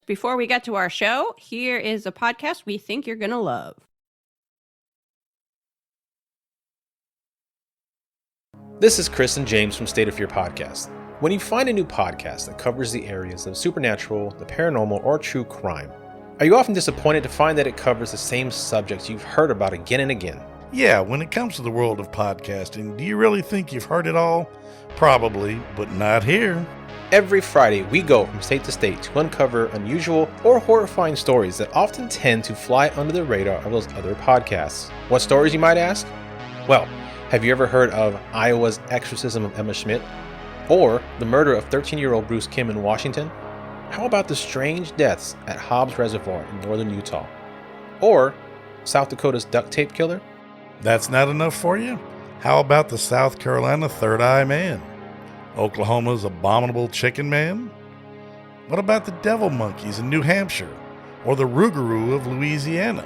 Before we get to our show, here is a podcast we think you're going to love. This is Chris and James from State of Fear Podcast. When you find a new podcast that covers the areas of supernatural, the paranormal, or true crime, are you often disappointed to find that it covers the same subjects you've heard about again and again? Yeah, when it comes to the world of podcasting, do you really think you've heard it all? Probably, but not here. Every Friday, we go from state to state to uncover unusual or horrifying stories that often tend to fly under the radar of those other podcasts. What stories, you might ask? Well, have you ever heard of Iowa's exorcism of Emma Schmidt? Or the murder of 13-year-old Bruce Kim in Washington? How about the strange deaths at Hobbs Reservoir in northern Utah? Or South Dakota's duct tape killer? That's not enough for you? How about the South Carolina Third Eye Man? Oklahoma's Abominable Chicken Man? What about the Devil Monkeys in New Hampshire? Or the Rougarou of Louisiana?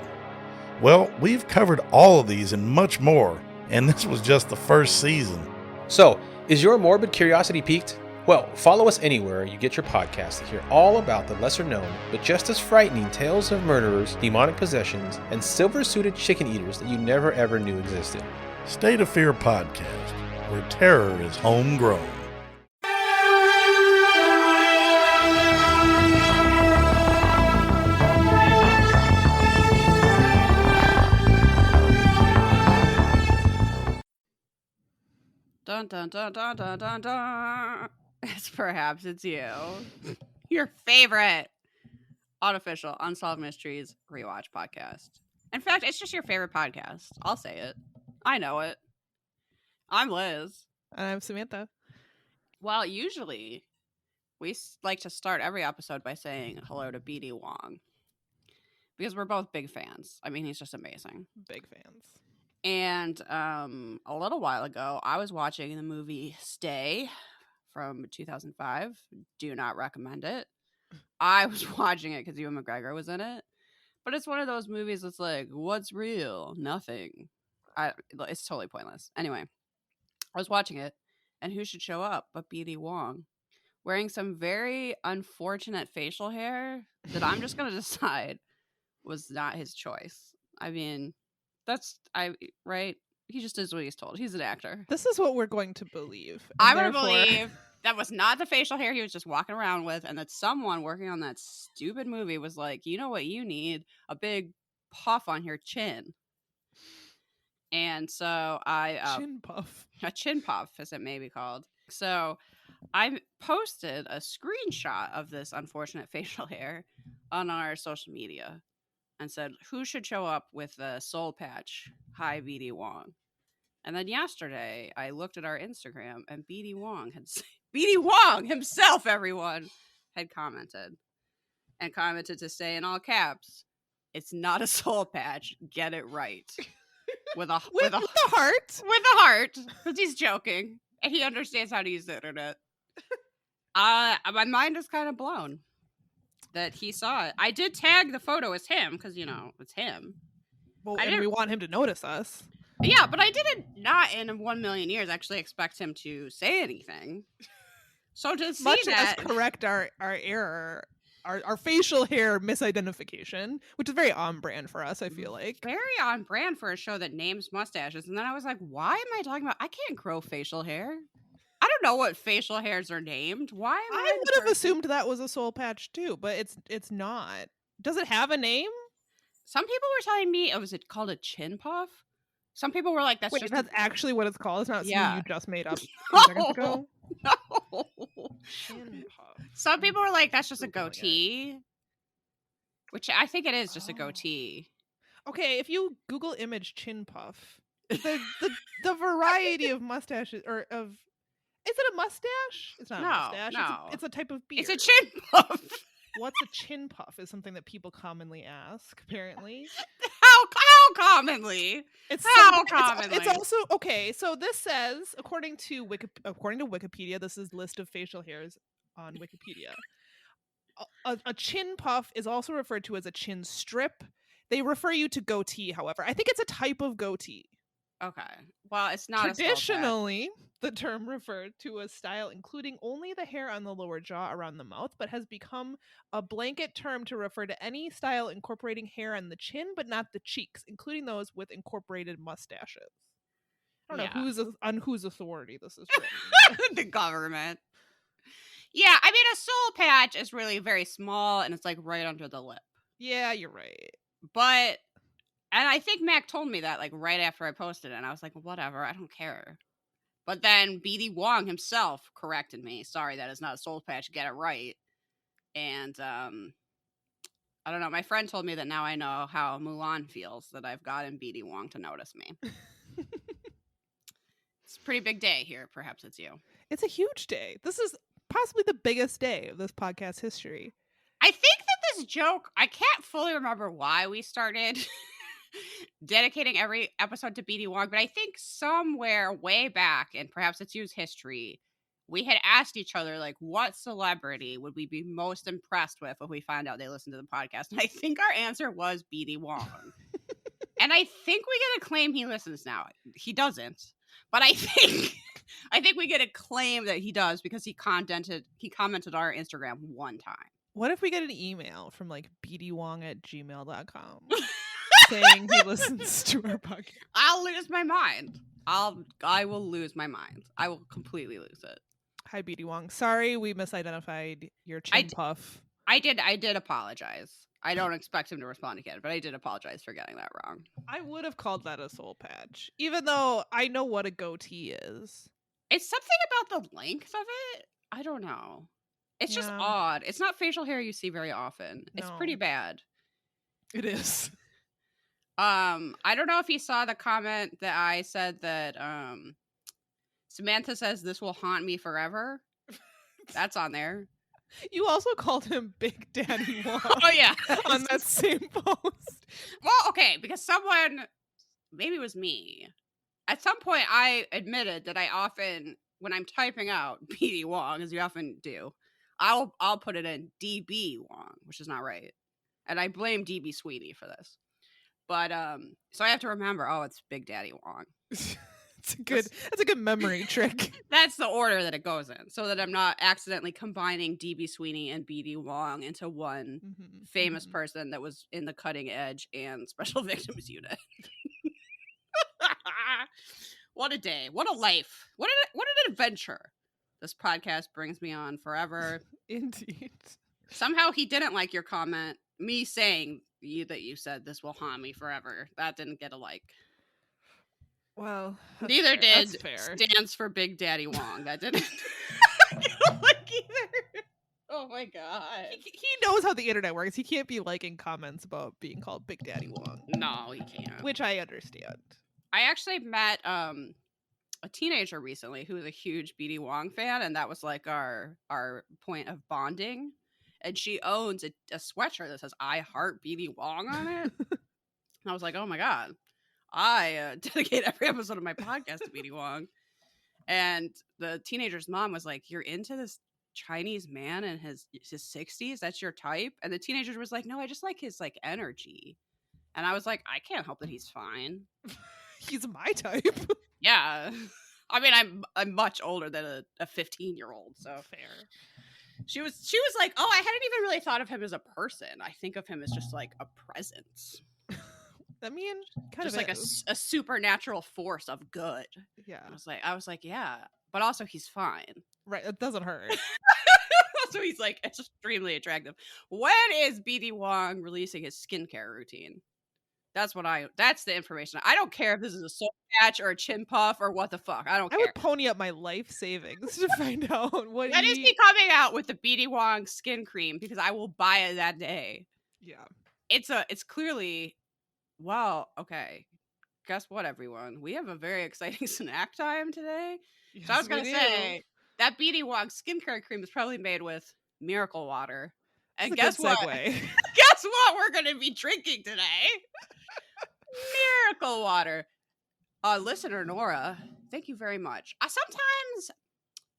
Well, we've covered all of these and much more, and this was just the first season. So, is your morbid curiosity piqued? Well, follow us anywhere you get your podcast to hear all about the lesser known, but just as frightening tales of murderers, demonic possessions, and silver-suited chicken eaters that you never ever knew existed. State of Fear Podcast, where terror is homegrown. Dun, dun, dun, dun, dun, dun, dun. It's Perhaps It's You. Your favorite unofficial Unsolved Mysteries rewatch podcast. In fact, it's just your favorite podcast. I'll say it. I know it. I'm Liz. And I'm Samantha. Well, usually we like to start every episode by saying hello to BD Wong. Because we're both big fans. I mean, he's just amazing. Big fans. And a little while ago, I was watching the movie Stay from 2005. Do not recommend it. I was watching it because Ewan McGregor was in it. But it's one of those movies that's like, what's real? Nothing. It's totally pointless. Anyway, I was watching it, and who should show up but BD Wong, wearing some very unfortunate facial hair that I'm just going to decide was not his choice. I mean... right? He just does what he's told. He's an actor. This is what we're going to believe. I'm going to believe that was not the facial hair he was just walking around with, and that someone working on that stupid movie was like, you know what you need? A big puff on your chin. And so chin puff. A chin puff, as it may be called. So I posted a screenshot of this unfortunate facial hair on our social media. And said, who should show up with a soul patch? Hi, BD Wong. And then yesterday, I looked at our Instagram, and BD Wong himself, everyone, had commented. And commented to say in all caps, it's not a soul patch. Get it right. With a with a heart. With a heart. Because he's joking. And he understands how to use the internet. My mind is kind of blown that he saw it. I did tag the photo as him because, it's him. Well, and we want him to notice us. Yeah, but I didn't, not in 1 million years, actually expect him to say anything. So to see much that... as correct our error, our facial hair misidentification, which is very on brand for us, I feel like. Very on brand for a show that names mustaches. And then I was like, why am I talking about... I can't grow facial hair. I don't know what facial hairs are named. Why am I would have assumed that was a soul patch too, but it's not. Does it have a name? Some people were telling me, was it called a chin puff? Some people were like, that's actually what it's called. It's not something you just made up no, seconds ago. No. Chin puff. Some people were like, that's just a goatee. Which I think it is just a goatee. Okay, if you Google image chin puff, the variety of mustaches is it a mustache? It's not a mustache. No. It's a type of beard. It's a chin puff. What's a chin puff is something that people commonly ask, apparently. How commonly? It's commonly. It's also okay. So this says, according to Wikipedia, this is list of facial hairs on Wikipedia. A chin puff is also referred to as a chin strip. They refer you to goatee, however. I think it's a type of goatee. Okay. Well, it's not traditionally. the term referred to a style including only the hair on the lower jaw around the mouth, but has become a blanket term to refer to any style incorporating hair on the chin, but not the cheeks, including those with incorporated mustaches. I don't know on whose authority this is written. The government. Yeah, I mean, a soul patch is really very small, and it's like right under the lip. Yeah, you're right. But, and I think Mac told me that like right after I posted it, and I was like, whatever, I don't care. But then BD Wong himself corrected me. Sorry, that is not a soul patch. Get it right. And I don't know. My friend told me that now I know how Mulan feels, that I've gotten BD Wong to notice me. It's a pretty big day here. Perhaps it's you. It's a huge day. This is possibly the biggest day of this podcast history. I think that this joke, I can't fully remember why we started dedicating every episode to BD Wong, but I think somewhere way back in Perhaps It's You's history, we had asked each other, like, what celebrity would we be most impressed with if we found out they listened to the podcast? And I think our answer was BD Wong. And I think we get a claim he listens now. He doesn't. But I think we get a claim that he does because he commented on our Instagram one time. What if we get an email from like bdwong@gmail.com saying he listens to our podcast? I'll lose my mind. I will lose my mind. I will completely lose it. Hi, BD Wong. Sorry we misidentified your chin puff. I did apologize. I don't expect him to respond again, but I did apologize for getting that wrong. I would have called that a soul patch, even though I know what a goatee is. It's something about the length of it. I don't know. It's just odd. It's not facial hair you see very often. No. It's pretty bad. It is. I don't know if you saw the comment that I said that Samantha says this will haunt me forever. That's on there. You also called him Big Daddy Wong. Oh, yeah. On that same post. Well, okay, because someone, maybe it was me, at some point I admitted that I often, when I'm typing out BD Wong, as you often do, I'll put it in DB Wong, which is not right. And I blame DB Sweetie for this. But, so I have to remember, it's Big Daddy Wong. That's a good memory trick. That's the order that it goes in, so that I'm not accidentally combining DB Sweeney and BD Wong into one famous person that was in the Cutting Edge and Special Victims Unit. What a day. What a life. What an adventure this podcast brings me on forever. Indeed. Somehow he didn't like your comment, me saying that you said this will haunt me forever. That didn't get a like. Well, neither did stands for Big Daddy Wong. That didn't like either. Oh my god. He knows how the internet works. He can't be liking comments about being called Big Daddy Wong. No, he can't. Which I understand. I actually met a teenager recently who was a huge BD Wong fan, and that was like our point of bonding. And she owns a sweatshirt that says I Heart BD Wong on it. And I was like, oh my god. I dedicate every episode of my podcast to BD Wong. And the teenager's mom was like, you're into this Chinese man in his 60s? That's your type? And the teenager was like, no, I just like his like energy. And I was like, I can't help that he's fine. He's my type. Yeah. I mean, I'm much older than a 15-year-old, so fair. She was like, oh, I hadn't even really thought of him as a person. I think of him as just like a presence. I mean, kind just of like a supernatural force of good. Yeah. I was like, yeah, but also he's fine. Right. It doesn't hurt. So he's like extremely attractive. When is BD Wong releasing his skincare routine? That's the information. I don't care if this is a soul patch or a chin puff or what the fuck. I don't care. I would pony up my life savings to find out what that is he coming out with the BD Wong skin cream, because I will buy it that day. Yeah. It's clearly, well, okay. Guess what, everyone? We have a very exciting snack time today. Yes, so I was going to say, that BD Wong skincare cream is probably made with miracle water. And guess what? Guess what we're going to be drinking today? Miracle water. Listener Nora, thank you very much. Sometimes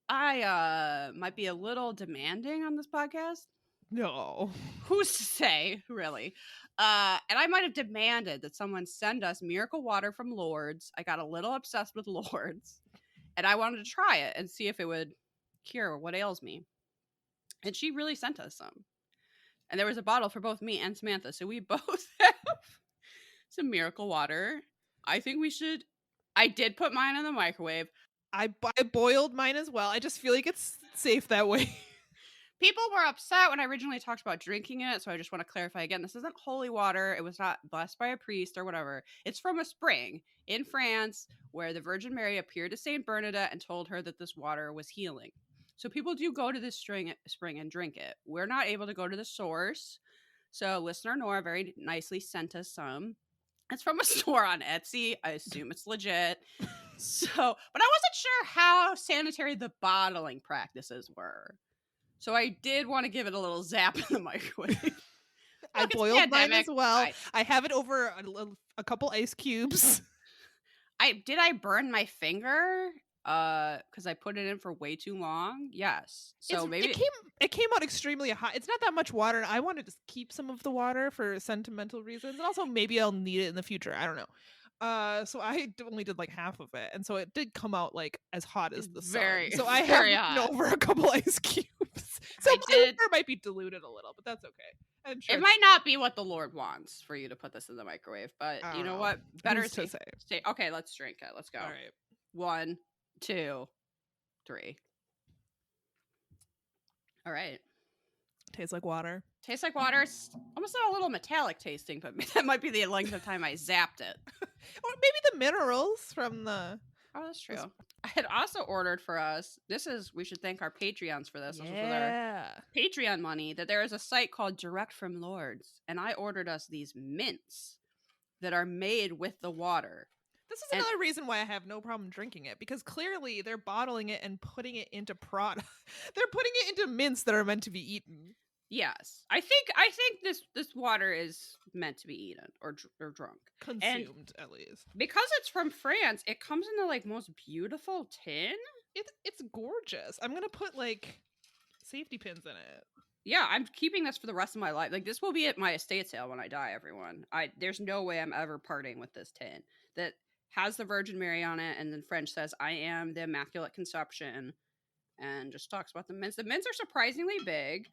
I might be a little demanding on this podcast. No. Who's to say, really? And I might have demanded that someone send us miracle water from Lord's. I got a little obsessed with Lord's. and I wanted to try it and see if it would cure what ails me. And she really sent us some. And there was a bottle for both me and Samantha. So we both have some Miracle Water. I think we should. I did put mine in the microwave. I boiled mine as well. I just feel like it's safe that way. People were upset when I originally talked about drinking it, so I just want to clarify again. This isn't holy water. It was not blessed by a priest or whatever. It's from a spring in France where the Virgin Mary appeared to Saint Bernadette and told her that this water was healing. So people do go to this spring and drink it. We're not able to go to the source. So listener Nora very nicely sent us some. It's from a store on Etsy. I assume it's legit. So, but I wasn't sure how sanitary the bottling practices were. So I did want to give it a little zap in the microwave. I boiled mine as well. I have it over a couple ice cubes. Did I burn my finger? Because I put it in for way too long. Yes. So maybe it came out extremely hot. It's not that much water, and I wanted to keep some of the water for sentimental reasons, and also maybe I'll need it in the future. I don't know. So I only did like half of it, and so it did come out like as hot as the sun. So I have over a couple ice cubes. So it might be diluted a little, but that's okay. I'm sure it might not be what the Lord wants for you to put this in the microwave, but you know what? Better to say. Okay, let's drink it. Let's go. All right. 1, 2, 3. All right. Tastes like water. Tastes like water. It's almost a little metallic tasting, but that might be the length of time I zapped it. Or maybe the minerals from the... Oh, that's true. I had also ordered for us, we should thank our Patreons for this. Yeah. This was with our Patreon money, that there is a site called Direct from Lords, and I ordered us these mints that are made with the water. This is another reason why I have no problem drinking it, because clearly they're bottling it and putting it into product. They're putting it into mints that are meant to be eaten. Yes, I think this water is meant to be eaten or drunk, consumed at least. Because it's from France, it comes in the like most beautiful tin. It's gorgeous. I'm gonna put like safety pins in it. Yeah, I'm keeping this for the rest of my life. Like this will be at my estate sale when I die. Everyone, there's no way I'm ever parting with this tin that has the Virgin Mary on it, and then French says, "I am the Immaculate Conception," and just talks about the mints. The mints are surprisingly big.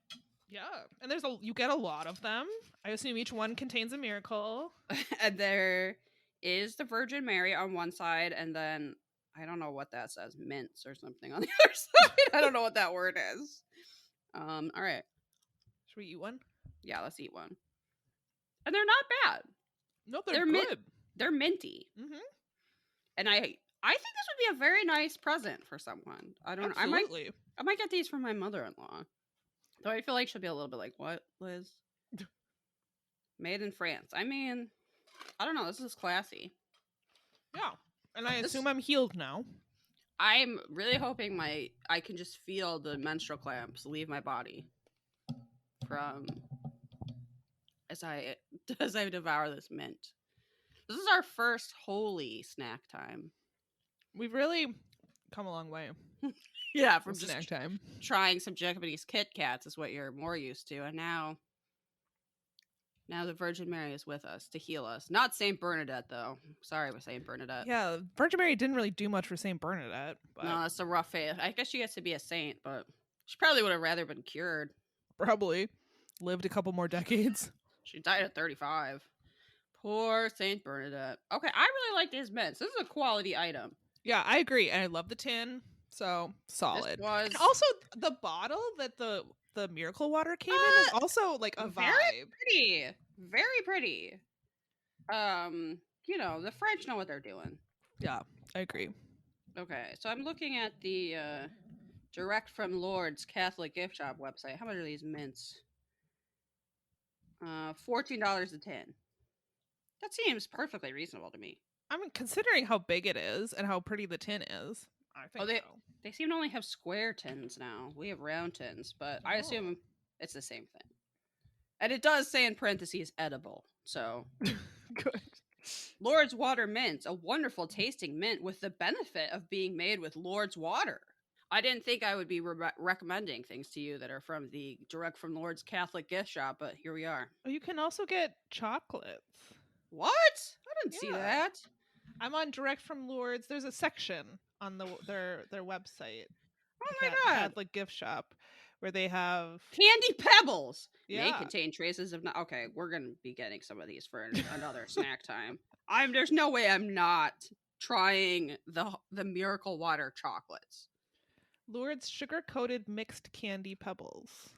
Yeah, and you get a lot of them. I assume each one contains a miracle. And there is the Virgin Mary on one side, and then I don't know what that says, mints or something on the other side. I don't know what that word is. All right. Should we eat one? Yeah, let's eat one. And they're not bad. No, they're good. They're minty. Mm-hmm. And I think this would be a very nice present for someone. I don't know. I might get these from my mother-in-law. Though I feel like she'll be a little bit like, what, Liz? Made in France. I mean, I don't know. This is classy. Yeah. And I assume I'm healed now. I'm really hoping I can just feel the menstrual cramps leave my body from as I devour this mint. This is our first holy snack time. We've really come a long way. Yeah, from snack just time. Trying some Japanese Kit Kats is what you're more used to, and now the Virgin Mary is with us to heal us. Not Saint Bernadette, though. Sorry with Saint Bernadette. Yeah, Virgin Mary didn't really do much for Saint Bernadette. But... No, that's a rough phase. I guess she gets to be a saint, but she probably would have rather been cured. Probably. Lived a couple more decades. She died at 35. Poor Saint Bernadette. Okay, I really like these mints. This is a quality item. Yeah, I agree. And I love the tin. So, solid. And also, the bottle that the miracle water came in is also like a vibe. Very pretty. The French know what they're doing. Yeah, I agree. Okay, so I'm looking at the Direct from Lords Catholic gift shop website. How much are these mints? $14 a tin. That seems perfectly reasonable to me. I mean, considering how big it is and how pretty the tin is, I think so. They seem to only have square tins now. We have round tins, but I assume it's the same thing. And it does say in parentheses edible, so good. Lord's Water Mint, a wonderful tasting mint with the benefit of being made with Lord's water. I didn't think I would be recommending things to you that are from the Direct from Lords Catholic gift shop, but here we are. You can also get chocolates. What? I didn't see that. I'm on Direct from Lords. There's a section on their website. Oh The my god. Catholic gift shop, where they have Candy Pebbles may Yeah. contain traces of okay, we're gonna be getting some of these for another snack time. There's no way I'm not trying the Miracle Water chocolates. Lourdes sugar-coated mixed candy pebbles.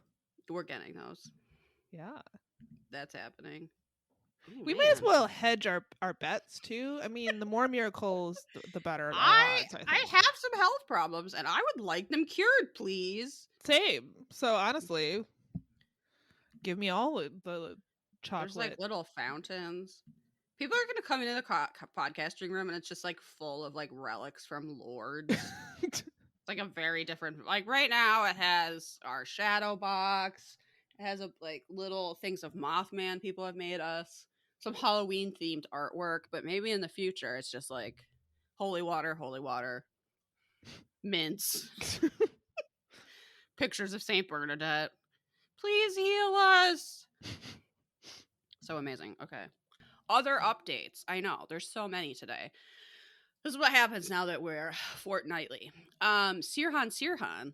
We're getting those. Yeah. That's happening. Ooh, We man. may as well hedge our bets too. I mean, the more miracles, the better our odds. I I think. have some health problems and I would like them cured, please. Same. So honestly, give me all the chocolate. There's like little fountains. People are gonna come into the podcasting room and it's just like full of like relics from Lourdes. It's like a very different. Like right now, it has our shadow box. It has like little things of Mothman people have made us. Some Halloween themed artwork, but maybe in the future it's just like holy water, mints, pictures of Saint Bernadette. Please heal us. So amazing. Okay. Other updates. I know there's so many today. This is what happens now that we're fortnightly. Sirhan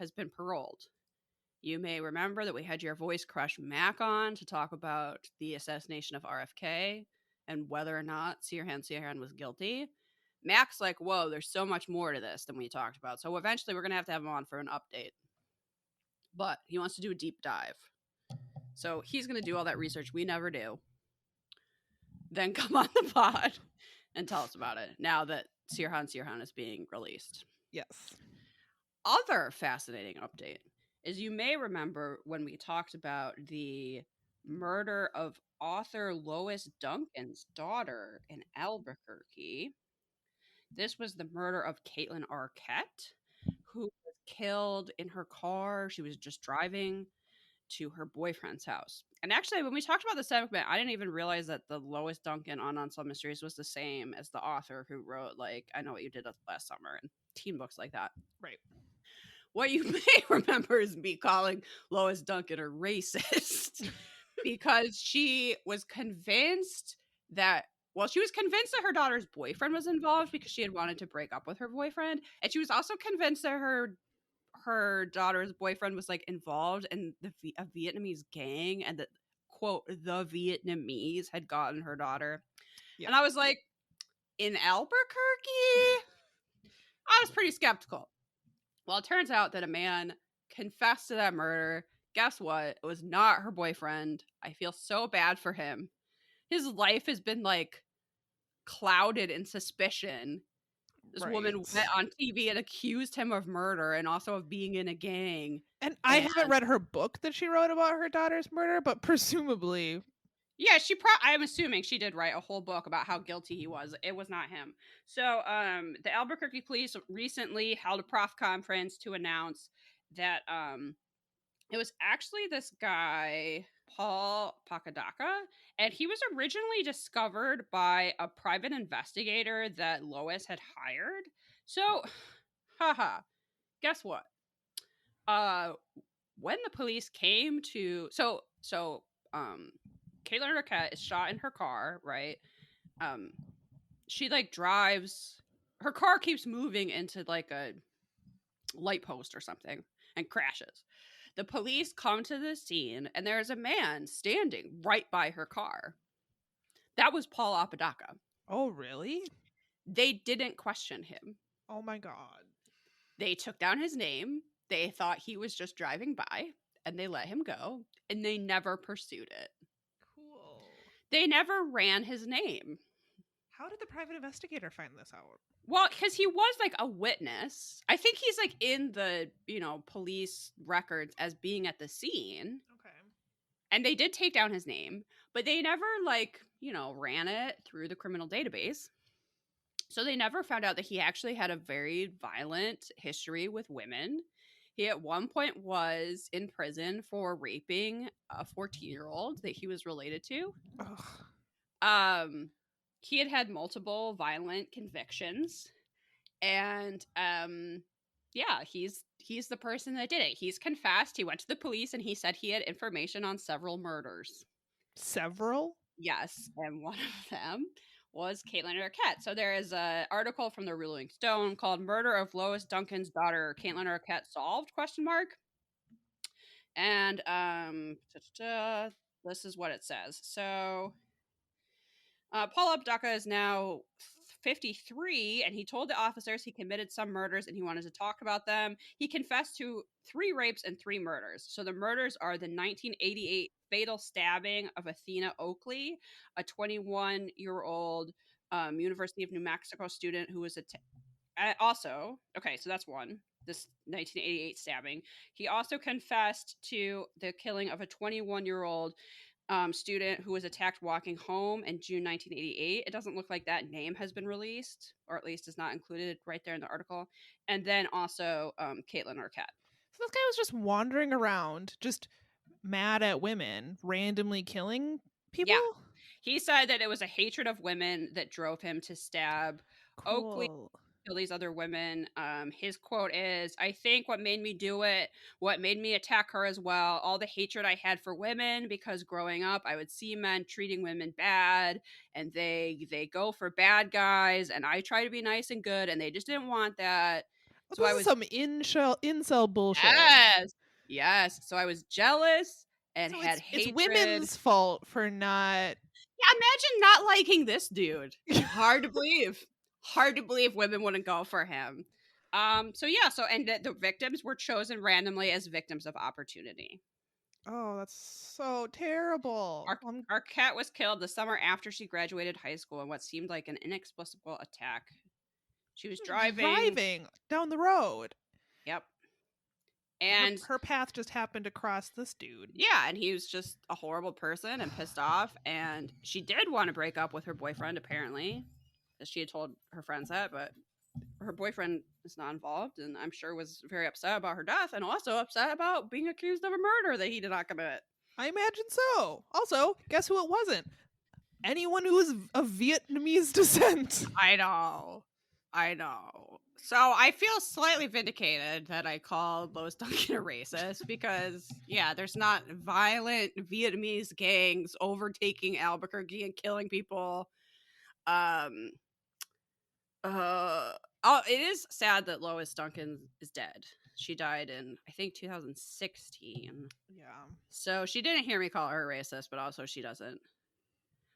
has been paroled. You may remember that we had your voice crush Mac on to talk about the assassination of RFK and whether or not Sirhan was guilty. Mac's like, whoa, there's so much more to this than we talked about. So eventually we're going to have him on for an update. But he wants to do a deep dive. So he's going to do all that research we never do. Then come on the pod and tell us about it now that Sirhan is being released. Yes. Other fascinating update is you may remember when we talked about the murder of author Lois Duncan's daughter in Albuquerque. This was the murder of Caitlin Arquette, who was killed in her car. She was just driving to her boyfriend's house. And actually, when we talked about the segment, I didn't even realize that the Lois Duncan on Unsolved Mysteries was the same as the author who wrote, like, I Know What You Did Last Summer and teen books like that. Right. What you may remember is me calling Lois Duncan a racist because she was convinced that her daughter's boyfriend was involved because she had wanted to break up with her boyfriend. And she was also convinced that her daughter's boyfriend was like involved in a Vietnamese gang and that, quote, the Vietnamese had gotten her daughter. Yeah. And I was like, in Albuquerque? I was pretty skeptical. Well, it turns out that a man confessed to that murder. Guess what? It was not her boyfriend. I feel so bad for him. His life has been like clouded in suspicion. This woman went on TV and accused him of murder and also of being in a gang. And I haven't read her book that she wrote about her daughter's murder, but presumably... Yeah, I'm assuming she did write a whole book about how guilty he was. It was not him. So the Albuquerque police recently held a press conference to announce that it was actually this guy, Paul Pacadaca, and he was originally discovered by a private investigator that Lois had hired. So, guess what? When the police came to Caitlin Arquette is shot in her car, right? She like drives, her car keeps moving into like a light post or something and crashes. The police come to the scene and there's a man standing right by her car. That was Paul Apodaca. Oh, really? They didn't question him. Oh my God. They took down his name. They thought he was just driving by and they let him go and they never pursued it. They never ran his name. How did the private investigator find this out? Well, because he was like a witness. I think he's like in the, police records as being at the scene. Okay. And they did take down his name, but they never ran it through the criminal database. So they never found out that he actually had a very violent history with women. He at one point was in prison for raping a 14-year-old that he was related to. Ugh. He had multiple violent convictions. And he's the person that did it. He's confessed. He went to the police and he said he had information on several murders. Several? Yes. And one of them was Caitlin Arquette. So there is an article from the Rolling Stone called "Murder of Lois Duncan's Daughter, Caitlin Arquette Solved?" ? And this is what it says. So Paul Abducka is now 53, and he told the officers he committed some murders and he wanted to talk about them. He confessed to 3 rapes and 3 murders. So the murders are the 1988 fatal stabbing of Athena Oakley, a 21-year-old University of New Mexico student who was also, okay, so that's one, this 1988 stabbing. He also confessed to the killing of a 21-year-old student who was attacked walking home in June 1988. It doesn't look like that name has been released, or at least is not included right there in the article. And then also Caitlin Arquette. So this guy was just wandering around, just mad at women, randomly killing people? Yeah. He said that it was a hatred of women that drove him to stab Oakley, Cool. kill these other women. His quote is, "I think what made me do it, what made me attack her as well, all the hatred I had for women, because growing up I would see men treating women bad, and they go for bad guys, and I try to be nice and good, and they just didn't want that. Oh, So this I is was some incel bullshit. yes. So I was jealous and So had it's hatred." women's fault for not. Yeah, imagine not liking this dude. Hard to believe. Hard to believe women wouldn't go for him. And the victims were chosen randomly as victims of opportunity. Oh, that's so terrible. Arquette was killed the summer after she graduated high school in what seemed like an inexplicable attack. She was driving down the road. Yep. And her path just happened to cross this dude. Yeah, and he was just a horrible person and pissed off. And she did want to break up with her boyfriend, apparently, because she had told her friends that, but her boyfriend is not involved, and I'm sure was very upset about her death, and also upset about being accused of a murder that he did not commit. I imagine so. Also, guess who it wasn't? Anyone who was of Vietnamese descent. I know. So I feel slightly vindicated that I called Lois Duncan a racist because, yeah, there's not violent Vietnamese gangs overtaking Albuquerque and killing people. It is sad that Lois Duncan is dead. She died in, I think, 2016. Yeah. So she didn't hear me call her a racist, but also she doesn't.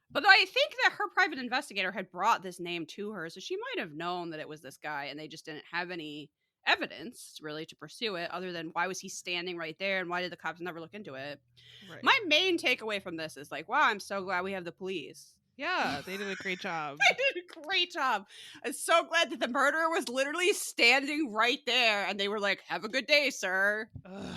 But I think that her private investigator had brought this name to her, so she might have known that it was this guy, and they just didn't have any evidence really to pursue it, other than why was he standing right there, and why did the cops never look into it? Right. My main takeaway from this is like, wow, I'm so glad we have the police. Yeah, they did a great job. They did a great job. I'm so glad that the murderer was literally standing right there, and they were like, have a good day, sir. Ugh.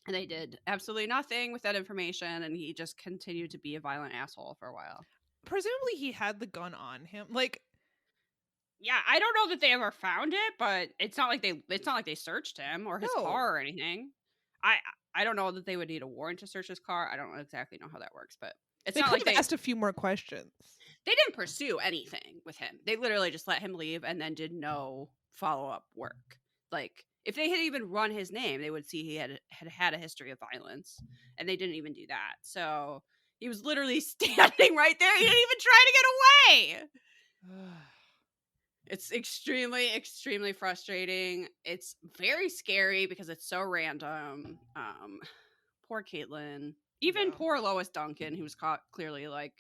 And they did absolutely nothing with that information, and he just continued to be a violent asshole for a while. Presumably he had the gun on him. Like, yeah, I don't know that they ever found it, but it's not like they searched him or his car or anything. I don't know that they would need a warrant to search his car. I don't exactly know how that works, but it's not like they asked a few more questions. They didn't pursue anything with him. They literally just let him leave and then did no follow-up work. Like, if they had even run his name, they would see he had a history of violence, and they didn't even do that. So he was literally standing right there. He didn't even try to get away. It's extremely, extremely frustrating. It's very scary because it's so random. Poor Caitlin. Even poor Lois Duncan, who was caught clearly like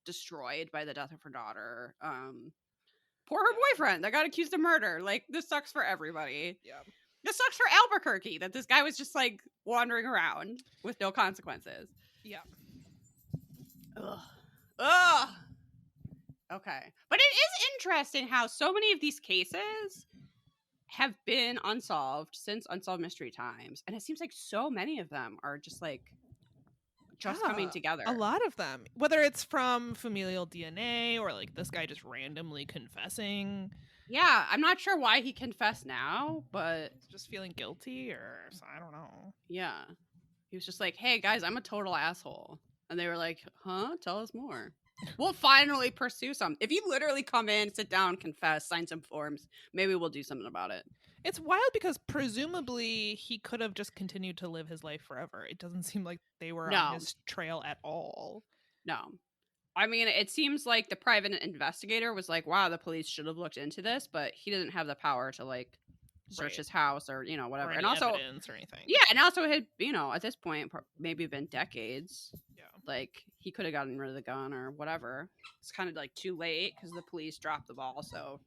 destroyed by the death of her daughter. Poor her boyfriend that got accused of murder. Like, this sucks for everybody. Yeah. This sucks for Albuquerque that this guy was just like wandering around with no consequences. Yeah. Ugh. Okay. But it is interesting how so many of these cases have been unsolved since Unsolved Mystery Times. And it seems like so many of them are just like coming together. A lot of them. Whether it's from familial DNA or like this guy just randomly confessing. Yeah, I'm not sure why he confessed now, but just feeling guilty or I don't know. Yeah. He was just like, hey guys, I'm a total asshole. And they were like, huh? Tell us more. We'll finally pursue some. If you literally come in, sit down, confess, sign some forms, maybe we'll do something about it. It's wild because presumably he could have just continued to live his life forever. It doesn't seem like they were on his trail at all. No. I mean, it seems like the private investigator was like, wow, the police should have looked into this, but he doesn't have the power to like search Right. his house or, Or whatever. And any also, evidence or anything. yeah, and also it had, at this point, maybe been decades. Yeah. Like, he could have gotten rid of the gun or whatever. It's kind of like too late because the police dropped the ball so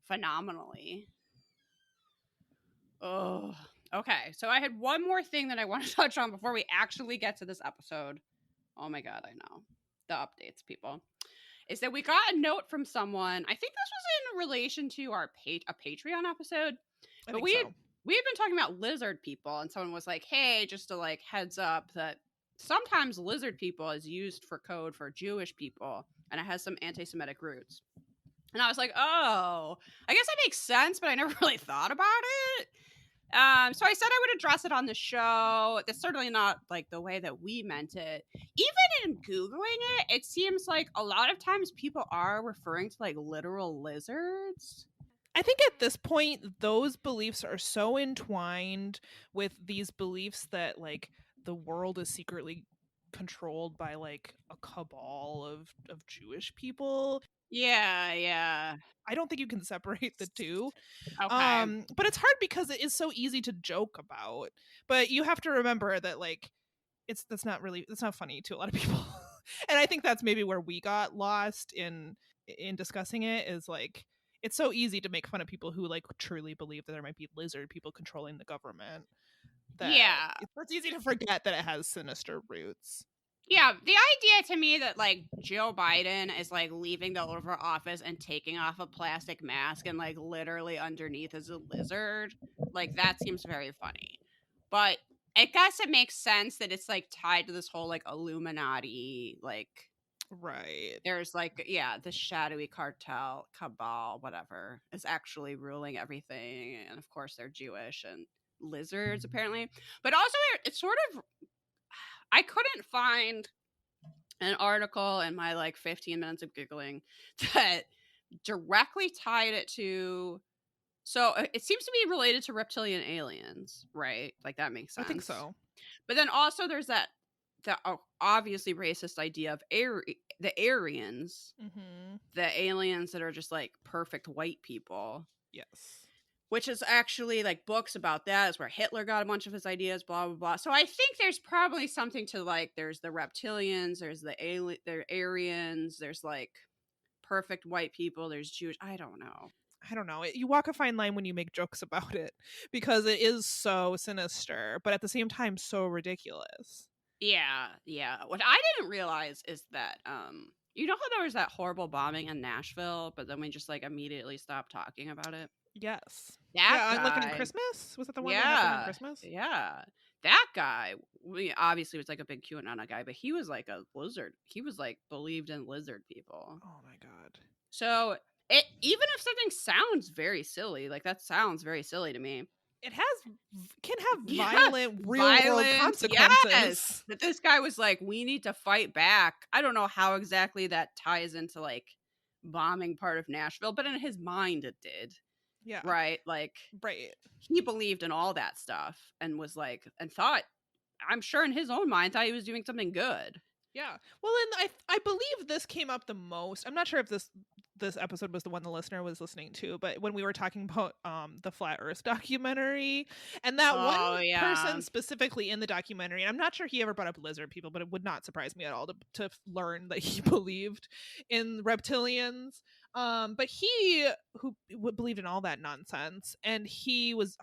phenomenally. Oh, okay. So I had one more thing that I want to touch on before we actually get to this episode. Oh my God, I know. The updates, people. Is that we got a note from someone. I think this was in relation to a Patreon episode. But we had been talking about lizard people, and someone was like, hey, just to like heads up that sometimes lizard people is used for code for Jewish people, and it has some anti-Semitic roots. And I was like, oh, I guess that makes sense, but I never really thought about it. So I said I would address it on the show. That's certainly not like the way that we meant it. Even in Googling it, it seems like a lot of times people are referring to like literal lizards. I think at this point, those beliefs are so entwined with these beliefs that like the world is secretly controlled by like a cabal of Jewish people. Yeah. I don't think you can separate the two. Okay. But it's hard because it is so easy to joke about. But you have to remember that like that's not funny to a lot of people. And I think that's maybe where we got lost in discussing it, is like it's so easy to make fun of people who like truly believe that there might be lizard people controlling the government. Yeah. It's easy to forget that it has sinister roots. Yeah, the idea to me that like Joe Biden is like leaving the Oval Office and taking off a plastic mask and like literally underneath is a lizard, like that seems very funny. But I guess it makes sense that it's like tied to this whole like Illuminati, like right. There's like, yeah, the shadowy cartel, cabal, whatever, is actually ruling everything. And of course they're Jewish and lizards apparently. But also it's sort of, I couldn't find an article in my like 15 minutes of Googling that directly tied it to, so it seems to be related to reptilian aliens, right? Like that makes sense. I think so. But then also there's that obviously racist idea of the Aryans, the aliens that are just like perfect white people. Yes. Which is actually like books about that is where Hitler got a bunch of his ideas, blah, blah, blah. So I think there's probably something to like, there's the reptilians, there's the Aryans, there's like perfect white people, there's Jewish. I don't know. You walk a fine line when you make jokes about it because it is so sinister, but at the same time, so ridiculous. Yeah. What I didn't realize is that, you know how there was that horrible bombing in Nashville, but then we just like immediately stopped talking about it? Yes. That guy, like in Christmas? Was that the one that happened on Christmas? Yeah. That guy, obviously was like a big QAnon guy, but he was like a lizard. He was like believed in lizard people. Oh my God. So even if something sounds very silly, like that sounds very silly to me. It can have violent, real world consequences. Yes. That this guy was like, we need to fight back. I don't know how exactly that ties into like bombing part of Nashville, but in his mind it did. Yeah. Right. Like, right. He believed in all that stuff and was like, and thought, I'm sure in his own mind, thought he was doing something good. Yeah. Well, and I believe this came up the most. I'm not sure if this episode was the one the listener was listening to, but when we were talking about the Flat Earth documentary, and that one person specifically in the documentary, and I'm not sure he ever brought up lizard people, but it would not surprise me at all to learn that he believed in reptilians. But he who believed in all that nonsense, and he was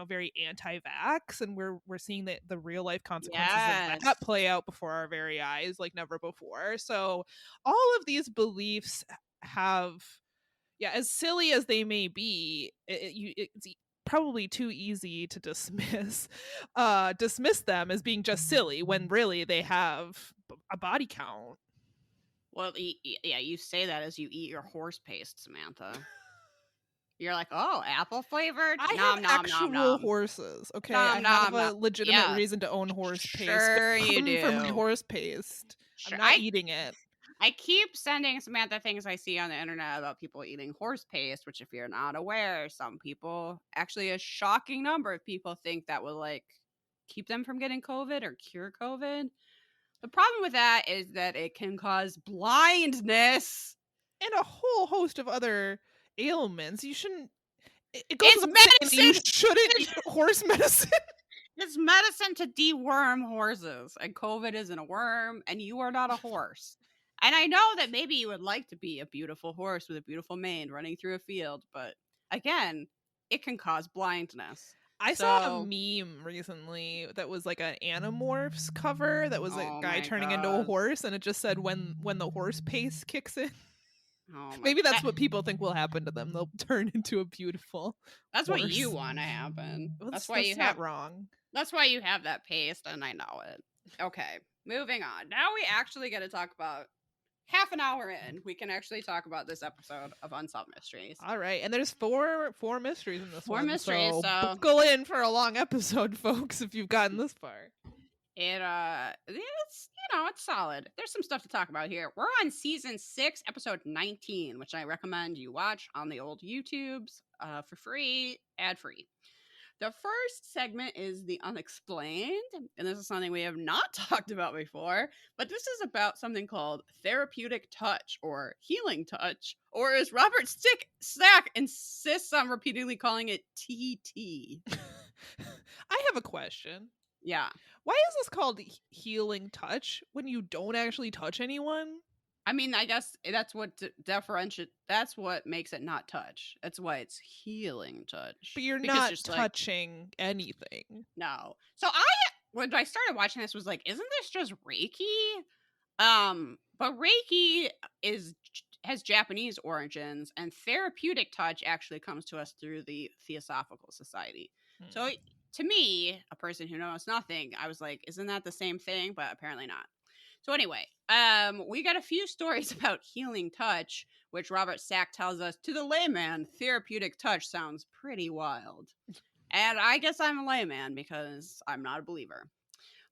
very anti-vax, and we're seeing the real life consequences of that play out before our very eyes like never before. So all of these beliefs have, as silly as they may be, it's probably too easy to dismiss them as being just silly when really they have a body count. Well, you say that as you eat your horse paste, Samantha. You're like, oh, apple flavored? I have actual horses, okay? I have a legitimate reason to own horse paste. Sure you do. For my horse paste. Sure. I'm not eating it. I keep sending Samantha things I see on the internet about people eating horse paste, which if you're not aware, some people, actually a shocking number of people think that will like keep them from getting COVID or cure COVID. The problem with that is that it can cause blindness. And a whole host of other ailments. You shouldn't. It goes It's without saying that you medicine! shouldn't eat horse medicine. It's medicine to deworm horses, and COVID isn't a worm, and you are not a horse. And I know that maybe you would like to be a beautiful horse with a beautiful mane running through a field, but again, it can cause blindness. I saw a meme recently that was like an Animorphs cover that was a guy turning into a horse, and it just said when the horse pace kicks in. Maybe that's what people think will happen to them. They'll turn into a beautiful That's horse. what you want to happen. Well, that's why you not wrong. That's why you have that paste, and I know it. Okay, moving on. Now we actually get to talk about half an hour in. We can actually talk about this episode of Unsolved Mysteries. All right, and there's four mysteries in this one. 4 mysteries, so buckle in for a long episode, folks, if you've gotten this far. It's it's solid. There's some stuff to talk about here. We're on season 6, episode 19, which I recommend you watch on the old YouTubes for free, ad-free. The first segment is the unexplained, and this is something we have not talked about before, but this is about something called therapeutic touch or healing touch, or as Robert Stack insists on repeatedly calling it TT. I have a question. Yeah. Why is this called healing touch when you don't actually touch anyone? I mean, I guess that's what that's what makes it not touch. That's why it's healing touch. But you're not touching anything. No. So when I started watching this was like, isn't this just Reiki? But Reiki has Japanese origins, and therapeutic touch actually comes to us through the Theosophical Society. So to me, a person who knows nothing, I was like, isn't that the same thing? But apparently not. So anyway, we got a few stories about healing touch, which Robert Stack tells us, to the layman, therapeutic touch sounds pretty wild. And I guess I'm a layman because I'm not a believer.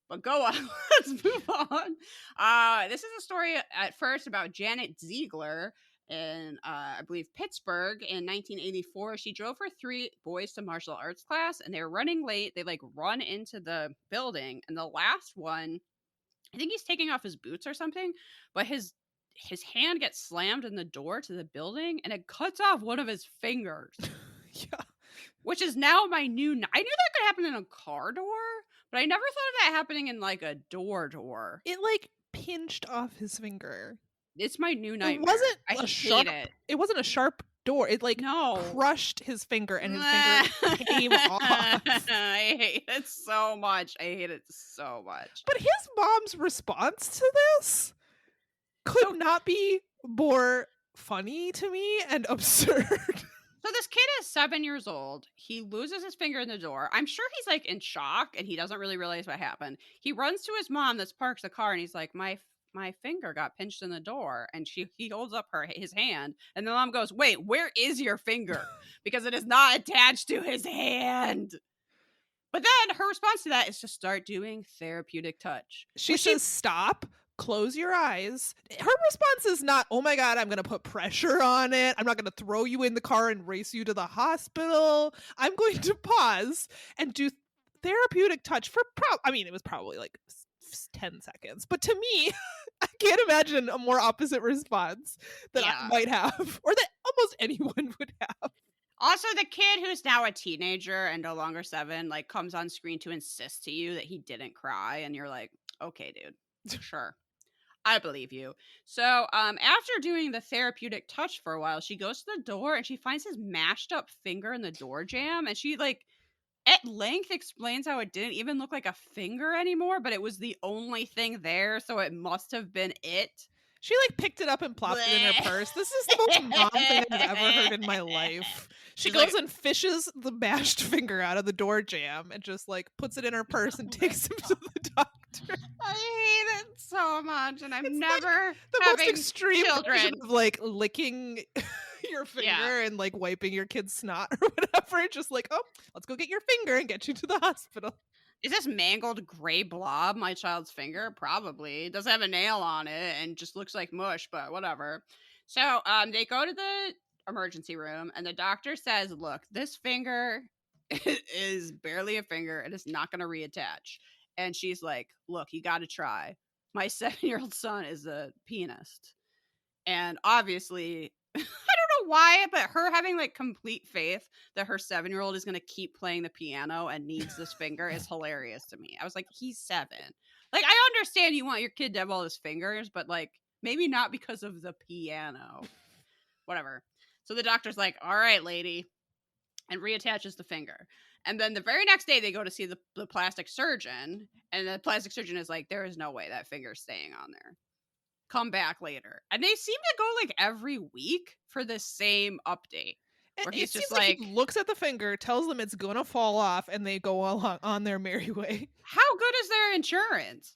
But go on, let's move on. This is a story at first about Janet Ziegler in, I believe, Pittsburgh in 1984. She drove her 3 boys to martial arts class, and they were running late. They run into the building, and the last one, I think he's taking off his boots or something, but his hand gets slammed in the door to the building, and it cuts off one of his fingers. Yeah. Which is now my new... I knew that could happen in a car door, but I never thought of that happening in, a door. It, pinched off his finger. It's my new nightmare. It wasn't I hate it. It wasn't a sharp door. It, crushed his finger, and his finger came off. I hate it so much. But his mom's response to this could not be more funny to me and absurd. So this kid is 7 years old. He loses his finger in the door. I'm sure he's in shock, and he doesn't really realize what happened. He runs to his mom that's parks the car, and he's like, my finger got pinched in the door. And he holds up his hand, and the mom goes, wait, where is your finger? Because it is not attached to his hand. But then her response to that is to start doing therapeutic touch. She says, stop. Close your eyes. Her response is not, oh my God, I'm going to put pressure on it. I'm not going to throw you in the car and race you to the hospital. I'm going to pause and do therapeutic touch for it was probably 10 seconds. But to me, I can't imagine a more opposite response that I might have, or that almost anyone would have. Also, the kid who's now a teenager and no longer 7, comes on screen to insist to you that he didn't cry. And you're like, okay, dude, sure. I believe you. So after doing the therapeutic touch for a while, she goes to the door and she finds his mashed up finger in the door jamb. And she at length explains how it didn't even look like a finger anymore, but it was the only thing there. So it must have been it. She picked it up and plopped it in her purse. This is the most mom thing I've ever heard in my life. She goes and fishes the mashed finger out of the door jamb and just puts it in her purse and takes him to the doctor. I hate it so much, and I'm never the having most extreme children of licking your finger and wiping your kid's snot or whatever. Just oh, let's go get your finger and get you to the hospital. Is this mangled gray blob my child's finger? Probably. It doesn't have a nail on it and just looks like mush, but whatever. So they go to the emergency room, and the doctor says, look, this finger is barely a finger. It is not going to reattach. And she's like, look, you got to try. my 7-year-old son is a pianist. And obviously, I don't know why, but her having like complete faith that her 7-year-old is going to keep playing the piano and needs this finger is hilarious to me. I was like, he's 7. Like, I understand you want your kid to have all his fingers, but like, maybe not because of the piano. Whatever. So the doctor's like, all right, lady, and reattaches the finger. And then the very next day, they go to see the plastic surgeon, and the plastic surgeon is like, there is no way that finger's staying on there. Come back later. And they seem to go like every week for the same update. Where he's just like, he looks at the finger, tells them it's gonna fall off, and they go along on their merry way. how good is their insurance?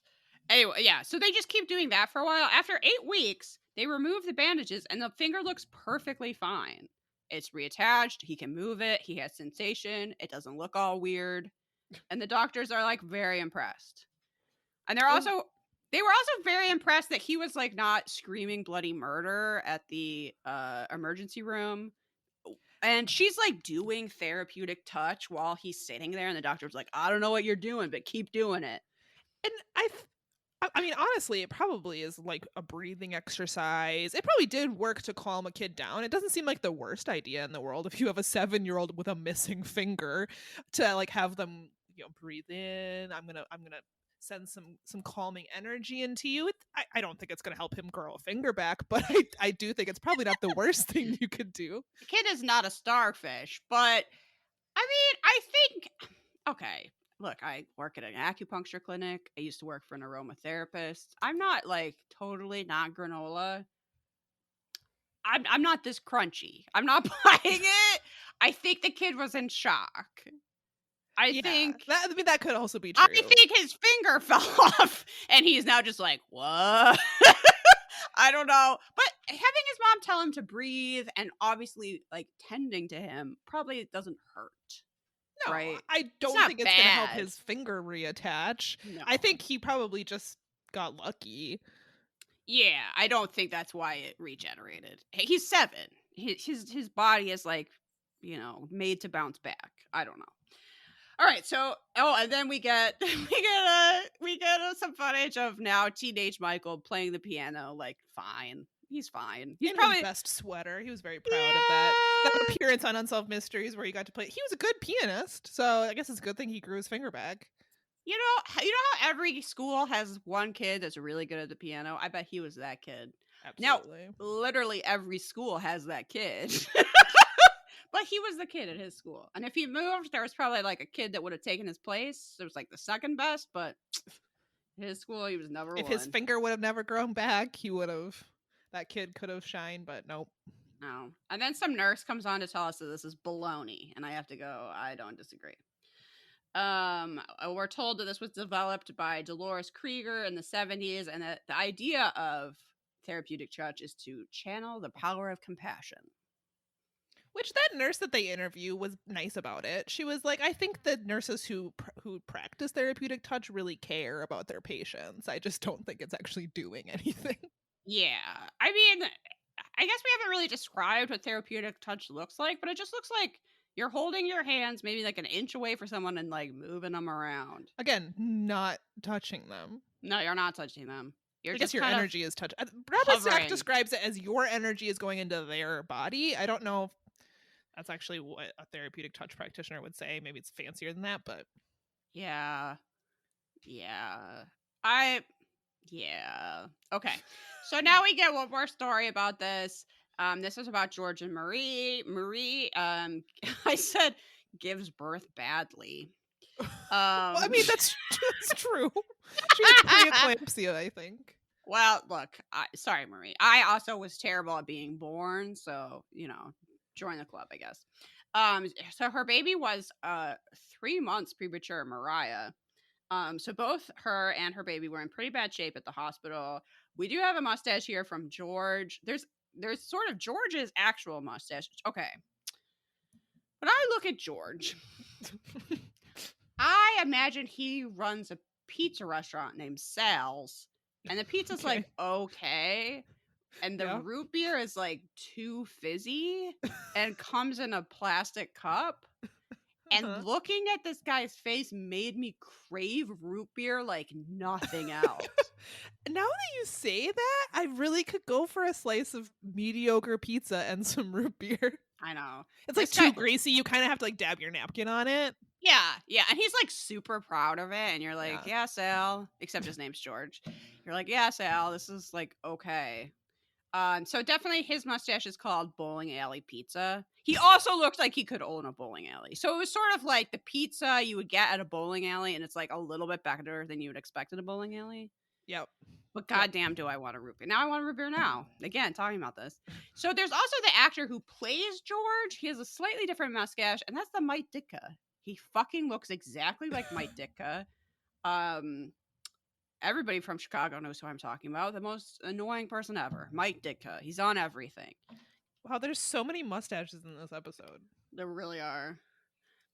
Anyway, yeah, so they just keep doing that for a while. After 8 weeks, they remove the bandages and the finger looks perfectly fine. It's reattached. He can move it. He has sensation. It doesn't look all weird. And the doctors are like very impressed. And they were also very impressed that he was like not screaming bloody murder at the emergency room. And she's like doing therapeutic touch while he's sitting there, and the doctor's like, I don't know what you're doing, but keep doing it. And I mean, honestly, it probably is like a breathing exercise. It probably did work to calm a kid down. It doesn't seem like the worst idea in the world if you have a 7-year-old with a missing finger to like have them, breathe in. I'm gonna send some calming energy into you. I don't think it's gonna help him grow a finger back, but I do think it's probably not the worst thing you could do. The kid is not a starfish, but I mean, I think, okay, look, I work at an acupuncture clinic. I used to work for an aromatherapist. I'm not like totally not granola. I'm not this crunchy. I'm not buying it. I think the kid was in shock. I think that could also be true. I think his finger fell off and he's now just like, what? I don't know. But having his mom tell him to breathe and obviously like tending to him probably doesn't hurt. No, right? I don't think it's going to help his finger reattach. No. I think he probably just got lucky. Yeah, I don't think that's why it regenerated. He's 7. His body is like, made to bounce back. I don't know. All right, so and then we get some footage of now teenage Michael playing the piano. Like, fine, he's fine. He's probably his best sweater. He was very proud of that appearance on Unsolved Mysteries where he got to play. He was a good pianist, so I guess it's a good thing he grew his finger back. You know how every school has one kid that's really good at the piano? I bet he was that kid. Absolutely. Now, literally every school has that kid. But he was the kid at his school. And if he moved, there was probably like a kid that would have taken his place. It was like the second best, but his school, he was number one. If his finger would have never grown back, that kid could have shined, but nope. No. And then some nurse comes on to tell us that this is baloney. And I have to go, I don't disagree. We're told that this was developed by Dolores Krieger in the 70s. And that the idea of therapeutic touch is to channel the power of compassion. Which that nurse that they interview was nice about it. She was like, I think the nurses who practice therapeutic touch really care about their patients. I just don't think it's actually doing anything. Yeah. I mean, I guess we haven't really described what therapeutic touch looks like, but it just looks like you're holding your hands maybe like an inch away from someone and like moving them around. Again, not touching them. No, you're not touching them. I guess your energy is touching. Robert Stack describes it as your energy is going into their body. I don't know if that's actually what a therapeutic touch practitioner would say. Maybe it's fancier than that, but yeah. Okay. So now we get one more story about this. This is about George and Marie. Marie, I said gives birth badly. Well, I mean, that's true. She had preeclampsia, I think. Well, look, sorry, Marie. I also was terrible at being born, so, join the club, I guess. So her baby was 3 months premature, Mariah. So both her and her baby were in pretty bad shape at the hospital. We do have a mustache here from George. There's sort of George's actual mustache. Okay. When I look at George, I imagine he runs a pizza restaurant named Sal's, and the pizza's like okay, and the root beer is like too fizzy and comes in a plastic cup. And looking at this guy's face made me crave root beer like nothing else. Now that you say that, I really could go for a slice of mediocre pizza and some root beer. I know. It's like This guy, too greasy. You kind of have to like dab your napkin on it. yeah, and he's like super proud of it, and you're like, Yeah. yeah, Sal. Except his name's George. You're like, yeah, Sal. This is like okay. So definitely his mustache is called Bowling Alley Pizza. He also looked like he could own a bowling alley. So it was sort of like the pizza you would get at a bowling alley, and it's like a little bit better than you would expect at a bowling alley. Yep. But Yep. goddamn, do I want a root beer? Now I want a root beer now. Again, talking about this. So there's also the actor who plays George. He has a slightly different mustache, and that's the Mike Ditka. He fucking looks exactly like Mike Ditka. Everybody from Chicago knows who I'm talking about. The most annoying person ever, Mike Ditka. He's on everything. Wow, there's so many mustaches in this episode. There really are.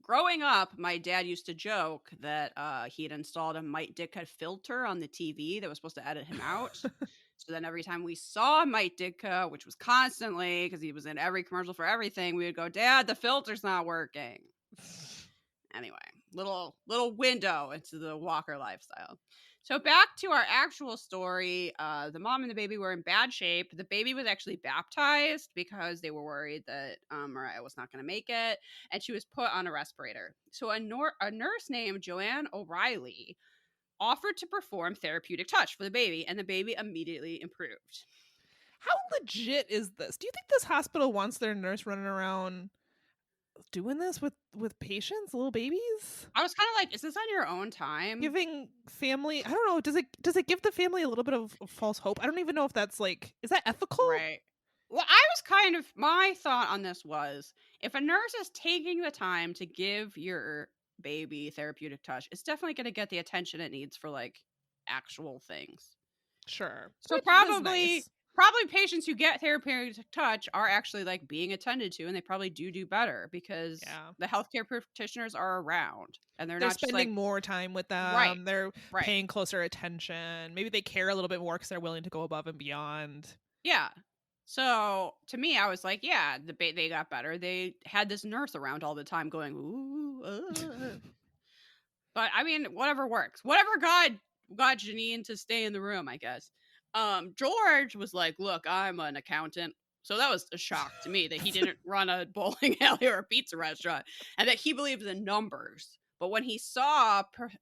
Growing up, my dad used to joke that he had installed a Mike Ditka filter on the TV that was supposed to edit him out. So then every time we saw Mike Ditka, which was constantly, because he was in every commercial for everything, we would go, Dad, the filter's not working. Anyway, little window into the Walker lifestyle. So back to our actual story. The mom and the baby were in bad shape. The baby was actually baptized because they were worried that Mariah was not going to make it, and she was put on a respirator. So a nurse named Joanne O'Reilly offered to perform therapeutic touch for the baby, and the baby immediately improved. How legit is this? Do you think this hospital wants their nurse running around doing this with patients, little babies? I was kind of like, is this on your own time? Giving family, I don't know, does it give the family a little bit of false hope? I don't even know if that's like, is that ethical? Right. Well, I was kind of, my thought on this was, if a nurse is taking the time to give your baby therapeutic touch, it's definitely going to get the attention it needs for like actual things. Sure. So Which is probably nice. patients who get therapeutic touch are actually like being attended to, and they probably do better because the healthcare practitioners are around, and they're not spending just like, more time with them. Right. They're Right. paying closer attention. Maybe they care a little bit more because they're willing to go above and beyond. Yeah. So to me, I was like, yeah, they got better. They had this nurse around all the time going, ooh. But I mean, whatever works. Whatever God got Janine to stay in the room, I guess. George was like, look, I'm an accountant. So that was a shock to me that he didn't run a bowling alley or a pizza restaurant, and that he believes in numbers. But when he saw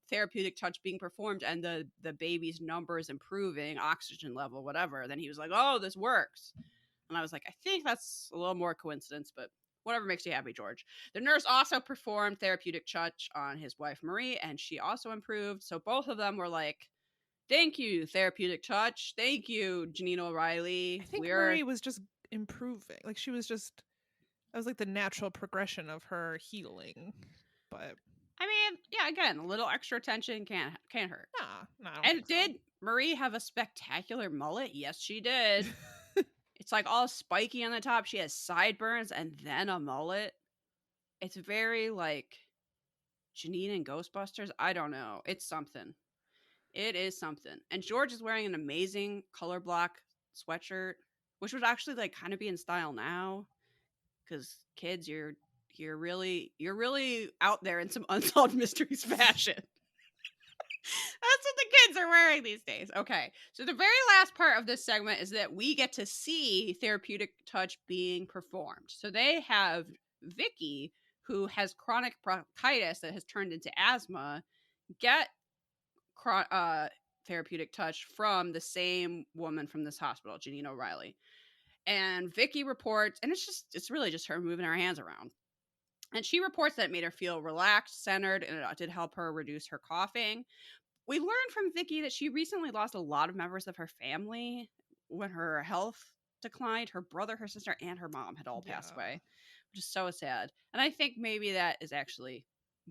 therapeutic touch being performed and the baby's numbers improving, oxygen level, whatever, then he was like, oh, this works. And I was like, I think that's a little more coincidence, but whatever makes you happy, George. The nurse also performed therapeutic touch on his wife, Marie, and she also improved. So both of them were like, thank you, therapeutic touch. Thank you, Janine O'Reilly. I think Marie was just improving. Like she was just, that was like the natural progression of her healing. But I mean, yeah, again, a little extra attention can't hurt. No, and did Marie have a spectacular mullet? Yes, she did. It's like all spiky on the top. She has sideburns and then a mullet. It's very like Janine and Ghostbusters. I don't know. It's something. It is something. And George is wearing an amazing color block sweatshirt, which would actually like kind of be in style now. Because kids, you're really out there in some Unsolved Mysteries fashion. That's what the kids are wearing these days. Okay. So the very last part of this segment is that we get to see therapeutic touch being performed. So they have Vicky, who has chronic bronchitis that has turned into asthma, get therapeutic touch from the same woman from this hospital, Janine O'Reilly. And Vicky reports, and it's really just her moving her hands around. And she reports that it made her feel relaxed, centered, and it did help her reduce her coughing. We learned from Vicky that she recently lost a lot of members of her family when her health declined. Her brother, her sister, and her mom had all passed away, which is so sad. And I think maybe that is actually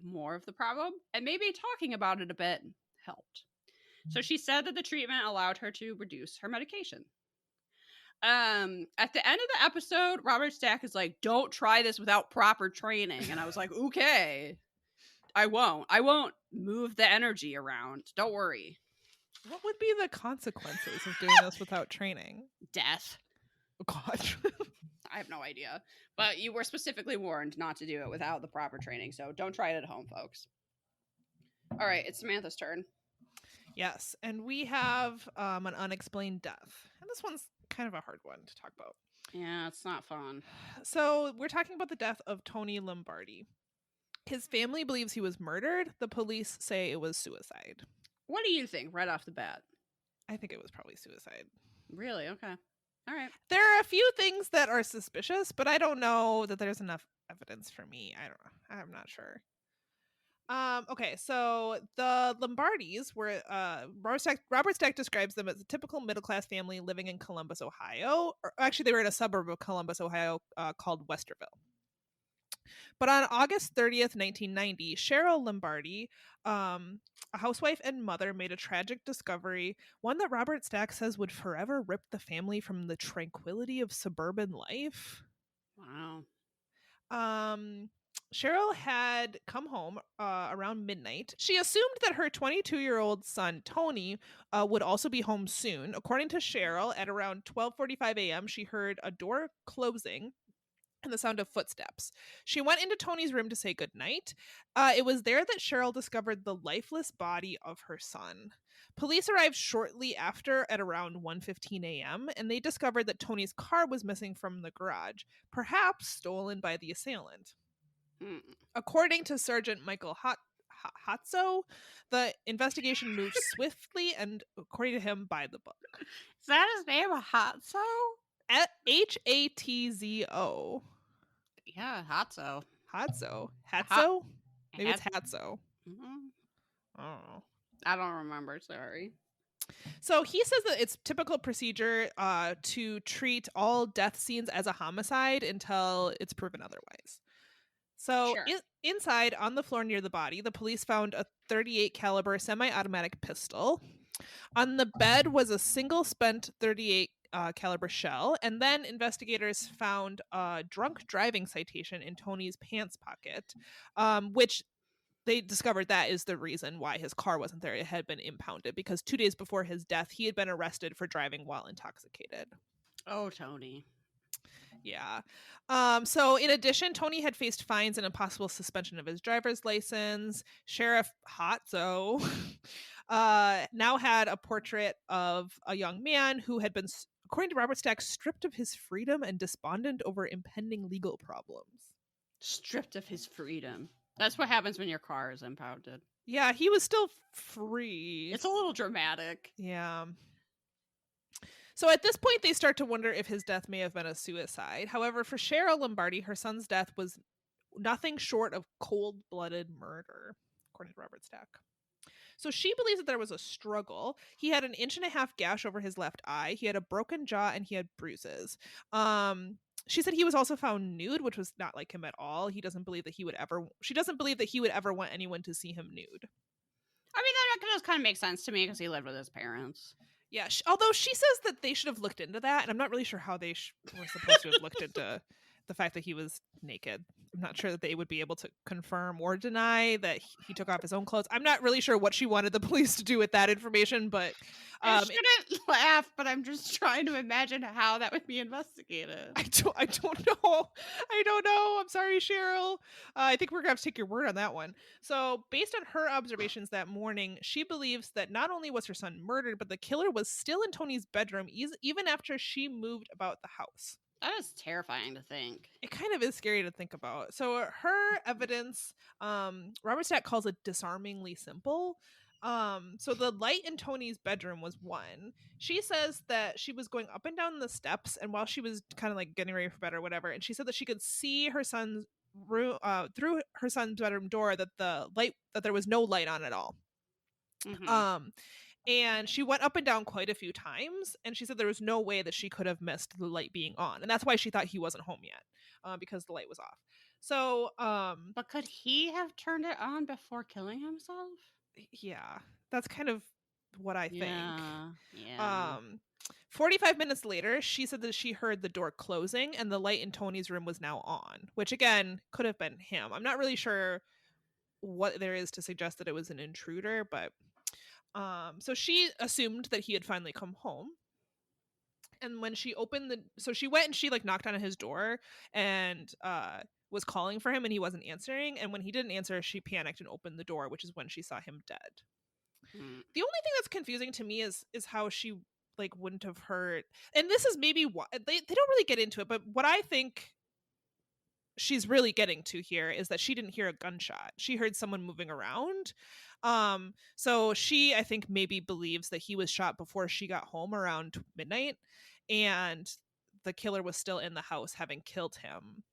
more of the problem. And maybe talking about it a bit helped. So she said that the treatment allowed her to reduce her medication. At the end of the episode, Robert Stack is like, don't try this without proper training. And I was like, okay, I won't move the energy around. Don't worry. What would be the consequences of doing this without training? Death. Oh, God. I have no idea. But you were specifically warned not to do it without the proper training. So don't try it at home, folks. All right, it's Samantha's turn. Yes, and we have an unexplained death. And this one's kind of a hard one to talk about. Yeah, it's not fun. So, we're talking about the death of Tony Lombardi. His family believes he was murdered. The police say it was suicide. What do you think right off the bat? I think it was probably suicide. Really? Okay. All right. There are a few things that are suspicious, but I don't know that there's enough evidence for me. I don't know. I'm not sure. Okay, so the Lombardis were Robert Stack describes them as a typical middle class family living in Columbus, Ohio. Or actually, they were in a suburb of Columbus, Ohio, called Westerville. But on August 30th, 1990, Cheryl Lombardi, a housewife and mother, made a tragic discovery, one that Robert Stack says would forever rip the family from the tranquility of suburban life. Wow. Cheryl had come home around midnight. She assumed that her 22-year-old son, Tony, would also be home soon. According to Cheryl, at around 12:45 a.m., she heard a door closing and the sound of footsteps. She went into Tony's room to say goodnight. It was there that Cheryl discovered the lifeless body of her son. Police arrived shortly after at around 1:15 a.m., and they discovered that Tony's car was missing from the garage, perhaps stolen by the assailant. Mm. According to Sergeant Michael Hatzo, the investigation moved swiftly and, according to him, by the book. Is that his name? Hatzo? Hatzo. Yeah, Hatzo. Hatzo? Maybe it's Hatzo. Mm-hmm. I don't know. I don't remember. Sorry. So he says that it's typical procedure to treat all death scenes as a homicide until it's proven otherwise. So Sure. inside on the floor near the body, the police found a .38 caliber semi-automatic pistol. On the bed was a single spent .38 caliber shell, and then investigators found a drunk driving citation in Tony's pants pocket, which they discovered that is the reason why his car wasn't there. It had been impounded because 2 days before his death, he had been arrested for driving while intoxicated. Oh, Tony. Yeah. So in addition, Tony had faced fines and a possible suspension of his driver's license. Sheriff Hatzo now had a portrait of a young man who had been, according to Robert Stack, stripped of his freedom and despondent over impending legal problems. Stripped of his freedom. That's what happens when your car is impounded. Yeah, he was still free. It's a little dramatic. Yeah. So at this point, they start to wonder if his death may have been a suicide. However, for Cheryl Lombardi, her son's death was nothing short of cold-blooded murder, according to Robert Stack. So she believes that there was a struggle. He had an 1.5-inch gash over his left eye. He had a broken jaw and he had bruises. She said he was also found nude, which was not like him at all. She doesn't believe that he would ever want anyone to see him nude. I mean, that does kind of make sense to me because he lived with his parents. Yeah, although she says that they should have looked into that, and I'm not really sure how they were supposed to have looked into the fact that he was naked. I'm not sure that they would be able to confirm or deny that he took off his own clothes. I'm not really sure what she wanted the police to do with that information, but I shouldn't laugh, but I'm just trying to imagine how that would be investigated. I don't know. I don't know. I'm sorry, Cheryl. I think we're gonna have to take your word on that one. So, based on her observations that morning, she believes that not only was her son murdered, but the killer was still in Tony's bedroom even after she moved about the house. That is terrifying to think. It kind of is scary to think about. So her evidence, Robert Stack calls it disarmingly simple. So the light in Tony's bedroom was one. She says that she was going up and down the steps, and while she was kind of like getting ready for bed or whatever, and she said that she could see her son's room through her son's bedroom door that there was no light on at all. Mm-hmm. And she went up and down quite a few times, and she said there was no way that she could have missed the light being on, and that's why she thought he wasn't home yet, because the light was off. So, but could he have turned it on before killing himself? Yeah, that's kind of what I think. Yeah. 45 minutes later, she said that she heard the door closing, and the light in Tony's room was now on, which again could have been him. I'm not really sure what there is to suggest that it was an intruder, but so she assumed that he had finally come home. And when she she went and she like knocked on his door and was calling for him, and he wasn't answering. And when he didn't answer, she panicked and opened the door, which is when she saw him dead. The only thing that's confusing to me is how she like wouldn't have heard, and this is maybe what they don't really get into it, but what I think she's really getting to here is that she didn't hear a gunshot. She heard someone moving around. So she, I think, maybe believes that he was shot before she got home around midnight, and the killer was still in the house having killed him.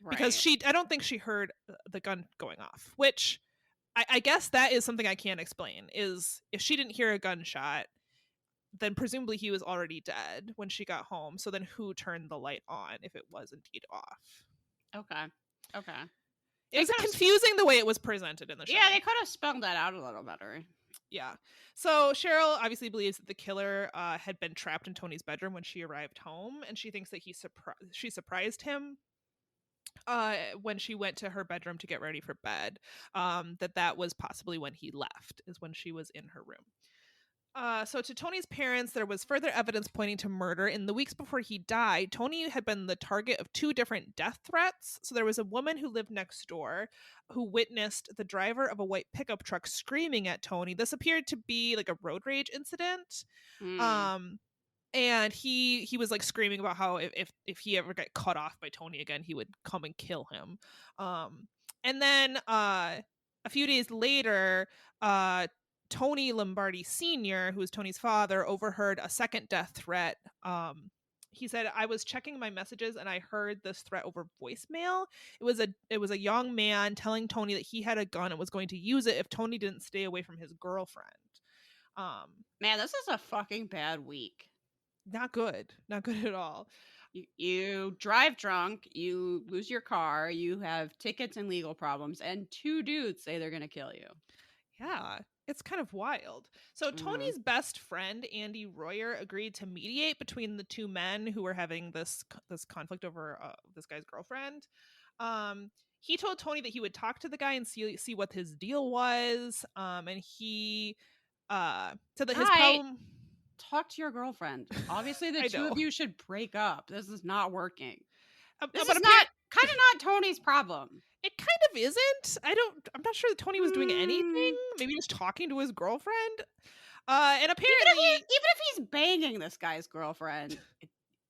Because Right. I don't think she heard the gun going off, which I guess that is something I can't explain. Is if she didn't hear a gunshot, then presumably he was already dead when she got home. So then who turned the light on if it was indeed off? Okay. It was confusing the way it was presented in the show. Yeah, they could have spelled that out a little better. Yeah. So Cheryl obviously believes that the killer had been trapped in Tony's bedroom when she arrived home, and she thinks that she surprised him when she went to her bedroom to get ready for bed. That was possibly when he left, is when she was in her room. So to Tony's parents, there was further evidence pointing to murder. In the weeks before he died, Tony had been the target of 2 different death threats. So there was a woman who lived next door who witnessed the driver of a white pickup truck screaming at Tony. This appeared to be like a road rage incident. And he was like screaming about how if he ever got cut off by Tony again, he would come and kill him. And then a few days later, Tony Lombardi Sr., who was Tony's father, overheard a second death threat. He said, "I was checking my messages and I heard this threat over voicemail. It was a young man telling Tony that he had a gun and was going to use it if Tony didn't stay away from his girlfriend." Man, this is a fucking bad week. Not good at all. You drive drunk, you lose your car, you have tickets and legal problems, and 2 dudes say they're gonna kill you. Yeah, it's kind of wild. So Tony's best friend, Andy Royer, agreed to mediate between the 2 men who were having this conflict over this guy's girlfriend. He told Tony that he would talk to the guy and see what his deal was. And he said that his problem... Talk to your girlfriend. Obviously, the 2 of you should break up. This is not working. This is kind of not Tony's problem. It kind of isn't. I'm not sure that Tony was doing anything. Maybe just talking to his girlfriend. And apparently, even if he's banging this guy's girlfriend,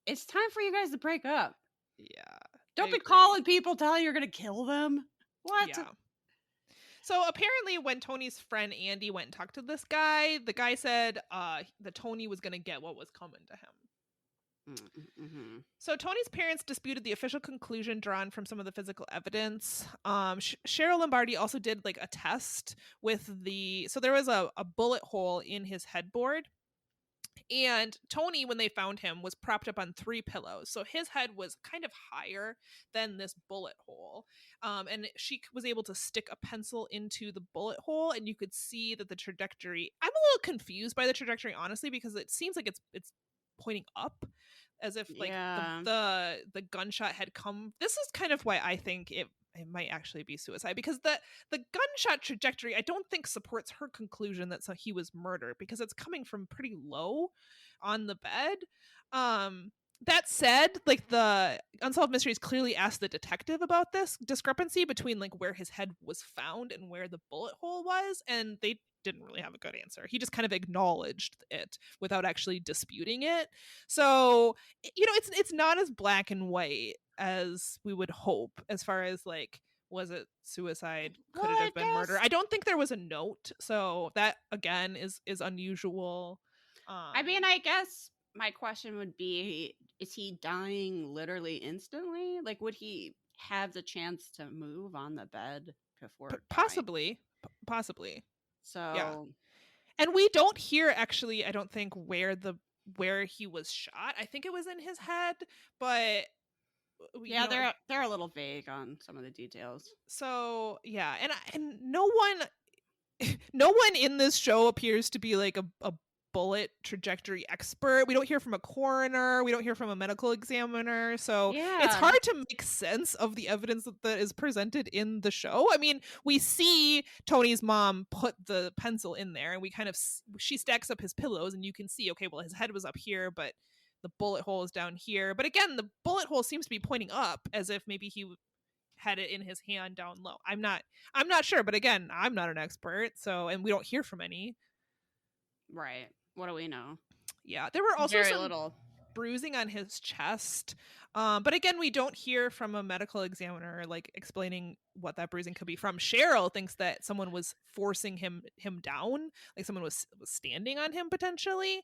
it's time for you guys to break up. Yeah. Don't be calling people telling you're gonna kill them. What? Yeah. So apparently when Tony's friend Andy went and talked to this guy, the guy said that Tony was going to get what was coming to him. Mm-hmm. So Tony's parents disputed the official conclusion drawn from some of the physical evidence. Cheryl Lombardi also did like a test with so there was a bullet hole in his headboard. And Tony, when they found him, was propped up on 3 pillows. So his head was kind of higher than this bullet hole. And she was able to stick a pencil into the bullet hole, and you could see that the trajectory... I'm a little confused by the trajectory, honestly, because it seems like it's pointing up, as if like the gunshot had come... This is kind of why I think it might actually be suicide, because the gunshot trajectory I don't think supports her conclusion that he was murdered, because it's coming from pretty low on the bed. That said, like, the Unsolved Mysteries clearly asked the detective about this discrepancy between like where his head was found and where the bullet hole was, and they didn't really have a good answer. He just kind of acknowledged it without actually disputing it. So, you know, it's not as black and white as we would hope, as far as like, was it suicide? Could it have been murder? I don't think there was a note, so that again is unusual. I mean, I guess my question would be, is he dying literally instantly? Like, would he have the chance to move on the bed before possibly? So yeah. And we don't hear, actually, I don't think, where he was shot. I think it was in his head, but yeah, they're a little vague on some of the details. So yeah, and no one in this show appears to be like a bullet trajectory expert. We don't hear from a coroner, we don't hear from a medical examiner, so it's hard to make sense of the evidence that is presented in the show. I mean, we see Tony's mom put the pencil in there, and we kind of... she stacks up his pillows, and you can see, okay, well, his head was up here, but the bullet hole is down here. But again, the bullet hole seems to be pointing up, as if maybe he had it in his hand down low. I'm not sure, but again, I'm not an expert, so, and we don't hear from any. Right. What do we know? Yeah, there were also Very some little. bruising on his chest. But again, we don't hear from a medical examiner like explaining what that bruising could be from. Cheryl thinks that someone was forcing him down, like someone was standing on him potentially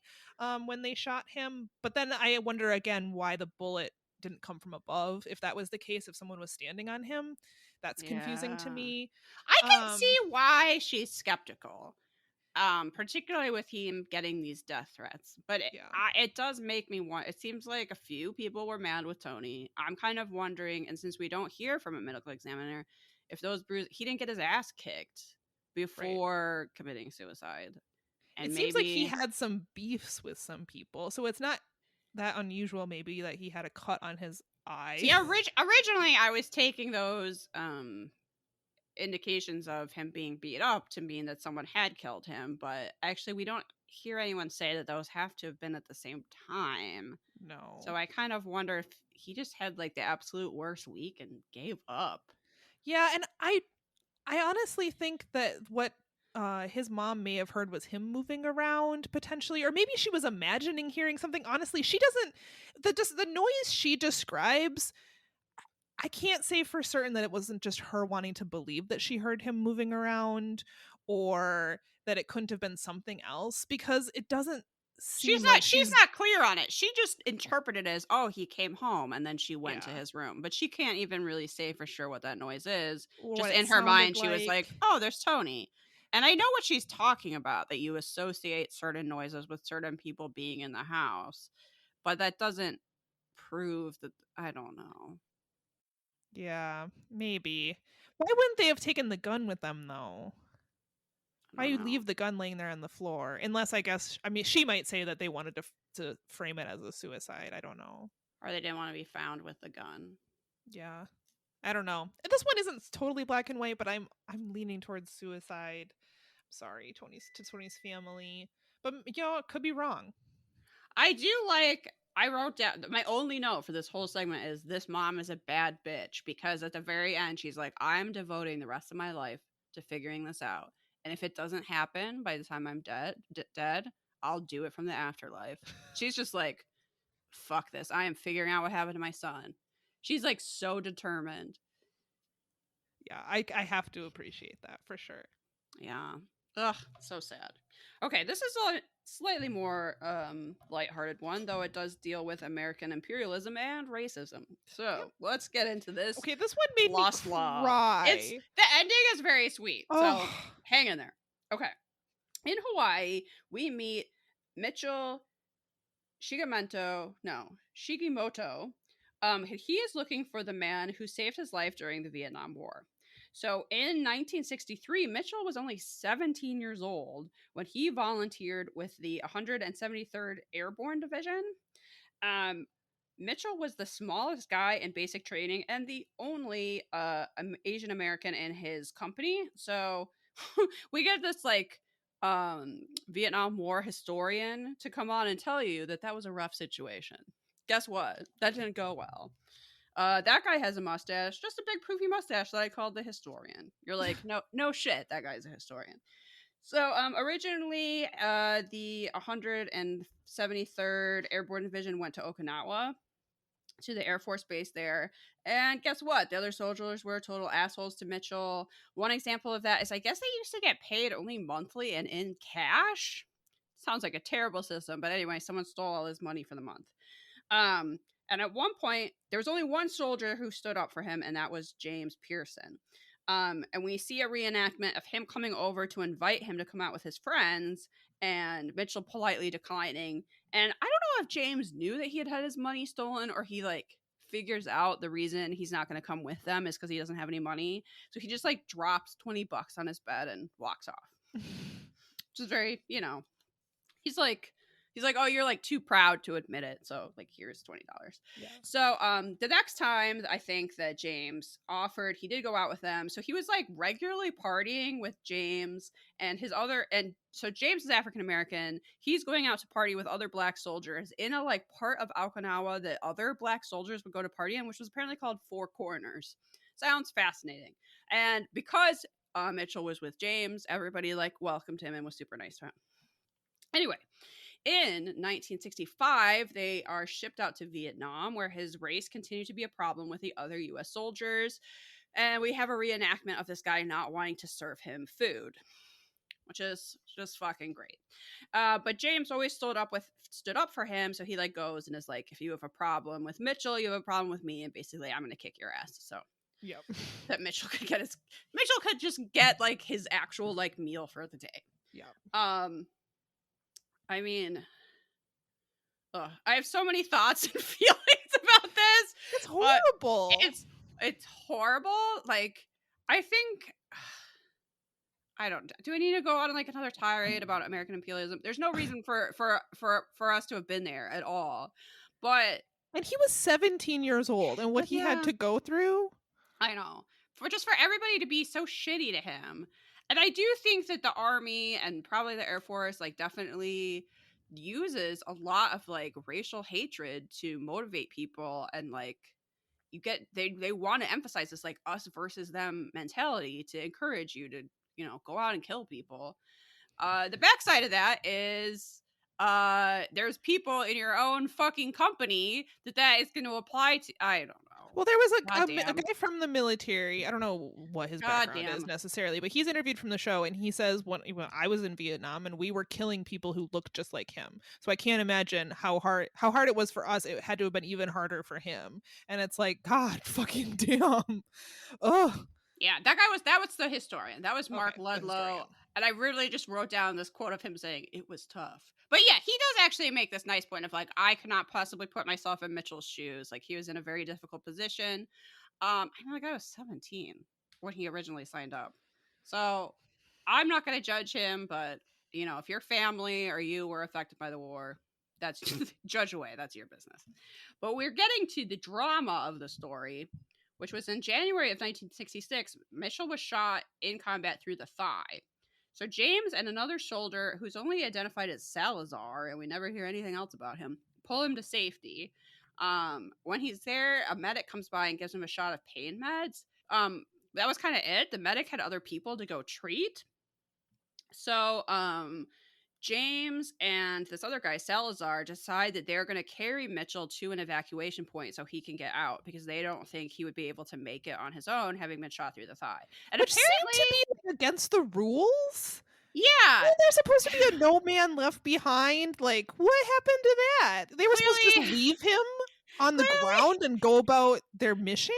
when they shot him. But then I wonder again why the bullet didn't come from above. If that was the case, if someone was standing on him, that's confusing to Yeah. me. I can see why she's skeptical. Particularly with him getting these death threats. But Yeah, it does make me want. It seems like a few people were mad with Tony. I'm kind of wondering, and since we don't hear from a medical examiner, if those bruises, he didn't get his ass kicked right. before committing suicide, It and seems like he maybe. had some beefs with some people, so it's not that unusual maybe that he had a cut on his See, eye. originally I was taking those indications of him being beat up to mean that someone had killed him, but actually we don't hear anyone say that those have to have been at the same time. No. So I kind of wonder if he just had like the absolute worst week and gave up. Yeah, and I honestly think that what his mom may have heard was him moving around potentially, or maybe she was imagining hearing something. Honestly, she doesn't. The noise she describes, I can't say for certain that it wasn't just her wanting to believe that she heard him moving around, or that it couldn't have been something else, because it doesn't seem like She's not clear on it. She just interpreted it as, oh, he came home and then she went to yeah, his room. But she can't even really say for sure what that noise is. Just what it in her sounded mind, she was like, like. oh, there's Tony. And I know what she's talking about, that you associate certain noises with certain people being in the house. But that doesn't prove that. I don't know. Yeah, maybe. Why wouldn't they have taken the gun with them though? I Why don't you know. leave the gun laying there on the floor? Unless I guess I mean she might say that they wanted to frame it as a suicide. I don't know. Or they didn't want to be found with the gun. Yeah, I don't know. This one isn't totally black and white, but I'm leaning towards suicide. Sorry, Tony's family, but it could be wrong. I do like. I wrote down my only note for this whole segment is this mom is a bad bitch, because at the very end she's like, I'm devoting the rest of my life to figuring this out, and if it doesn't happen by the time I'm dead, I'll do it from the afterlife. She's just like, fuck this. I am figuring out what happened to my son. She's like so determined. Yeah, I have to appreciate that for sure. Yeah. Ugh, so sad. Okay, this is a slightly more lighthearted one, though it does deal with American imperialism and racism. So Yep. let's get into this. Okay, this one made Lost me Law. It's cry. the ending is very sweet. So Oh, hang in there. Okay. In Hawaii, we meet Mitchell Shigimoto. He is looking for the man who saved his life during the Vietnam War. So in 1963, Mitchell was only 17 years old when he volunteered with the 173rd Airborne Division. Um, Mitchell was the smallest guy in basic training and the only Asian American in his company. So we get this like Vietnam War historian to come on and tell you that was a rough situation. Guess what? That didn't go well. That guy has a mustache, just a big poofy mustache that I called the historian. You're like, no shit, that guy's a historian. So originally, the 173rd Airborne Division went to Okinawa, to the Air Force Base there. And guess what? The other soldiers were total assholes to Mitchell. One example of that is I guess they used to get paid only monthly and in cash. Sounds like a terrible system, but anyway, someone stole all his money for the month. And at one point, there was only one soldier who stood up for him, and that was James Pearson. And we see a reenactment of him coming over to invite him to come out with his friends, and Mitchell politely declining. And I don't know if James knew that he had his money stolen, or he like figures out the reason he's not going to come with them is because he doesn't have any money. So he just like drops $20 on his bed and walks off. Which is very, he's like, oh, you're like too proud to admit it, so like here's $20. yeah. So the next time I think that James offered, he did go out with them. So he was like regularly partying with James and his other, and so James is African American. He's going out to party with other black soldiers in a like part of Okinawa that other black soldiers would go to party in, which was apparently called Four Corners. Sounds fascinating. And because Mitchell was with James, everybody like welcomed him and was super nice to him. Anyway, in 1965, they are shipped out to Vietnam, where his race continued to be a problem with the other U.S. soldiers. And we have a reenactment of this guy not wanting to serve him food, which is just fucking great. But James always stood up for him, so he like goes and is like, if you have a problem with Mitchell, you have a problem with me, and basically I'm gonna kick your ass. So Yep. that Mitchell could just get like his actual like meal for the day. Yeah. I mean, I have so many thoughts and feelings about this. It's horrible. It's horrible. Like, I think I don't. Do I need to go on like another tirade about American imperialism? There's no reason for us to have been there at all. But and he was 17 years old, and what he had to go through. I know. For everybody to be so shitty to him. And I do think that the Army and probably the Air Force like definitely uses a lot of like racial hatred to motivate people, and like they want to emphasize this like us versus them mentality to encourage you to, you know, go out and kill people. The backside of that is there's people in your own fucking company that is going to apply to. I don't know. Well, there was a guy from the military. I don't know what his background is necessarily, but he's interviewed from the show, and he says when I was in Vietnam and we were killing people who looked just like him. So I can't imagine how hard it was for us. It had to have been even harder for him. And it's like, God fucking damn. Ugh. Yeah, that was the historian. That was Mark Ludlow. And I really just wrote down this quote of him saying it was tough. But yeah, he does actually make this nice point of like, I could not possibly put myself in Mitchell's shoes. Like, he was in a very difficult position. I know the guy was 17 when he originally signed up. So I'm not going to judge him, but you know, if your family or you were affected by the war, that's judge away. That's your business. But we're getting to the drama of the story, which was in January of 1966. Mitchell was shot in combat through the thigh. So James and another soldier, who's only identified as Salazar, and we never hear anything else about him, pull him to safety. When he's there, a medic comes by and gives him a shot of pain meds. That was kind of it. The medic had other people to go treat. So James and this other guy, Salazar, decide that they're going to carry Mitchell to an evacuation point so he can get out, because they don't think he would be able to make it on his own, having been shot through the thigh. And which apparently seemed to be against the rules. Yeah. There's supposed to be a no man left behind. Like, what happened to that? They were supposed to just leave him on the ground and go about their mission?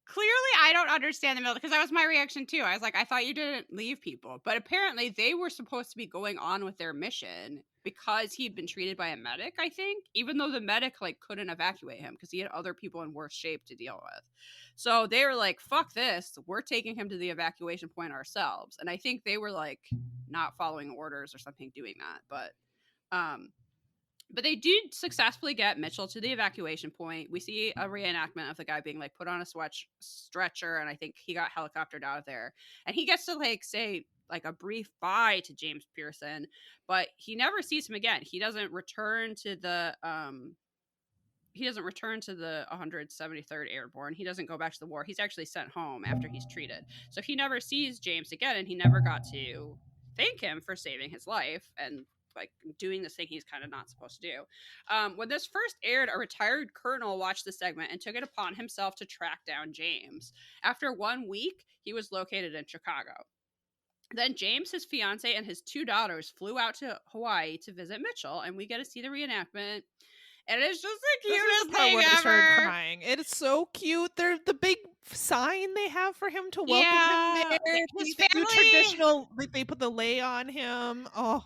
Clearly, I don't understand the middle, because that was my reaction too. I was like, I thought you didn't leave people. But apparently they were supposed to be going on with their mission because he'd been treated by a medic, I think, even though the medic like couldn't evacuate him because he had other people in worse shape to deal with. So they were like, fuck this. We're taking him to the evacuation point ourselves. And I think they were like not following orders or something doing that. But they did successfully get Mitchell to the evacuation point. We see a reenactment of the guy being like put on a stretcher, and I think he got helicoptered out of there. And he gets to like say like a brief bye to James Pearson, but he never sees him again. He doesn't return to the 173rd Airborne. He doesn't go back to the war. He's actually sent home after he's treated. So he never sees James again, and he never got to thank him for saving his life and like doing this thing he's kind of not supposed to do. When this first aired, a retired colonel watched the segment and took it upon himself to track down James. After 1 week, he was located in Chicago. Then James, his fiance, and his 2 daughters flew out to Hawaii to visit Mitchell, and we get to see the reenactment. And it's just the cutest thing ever. I started crying. It is so cute. They're the big sign they have for him to welcome him there. His family, traditional, like they put the lei on him. Oh.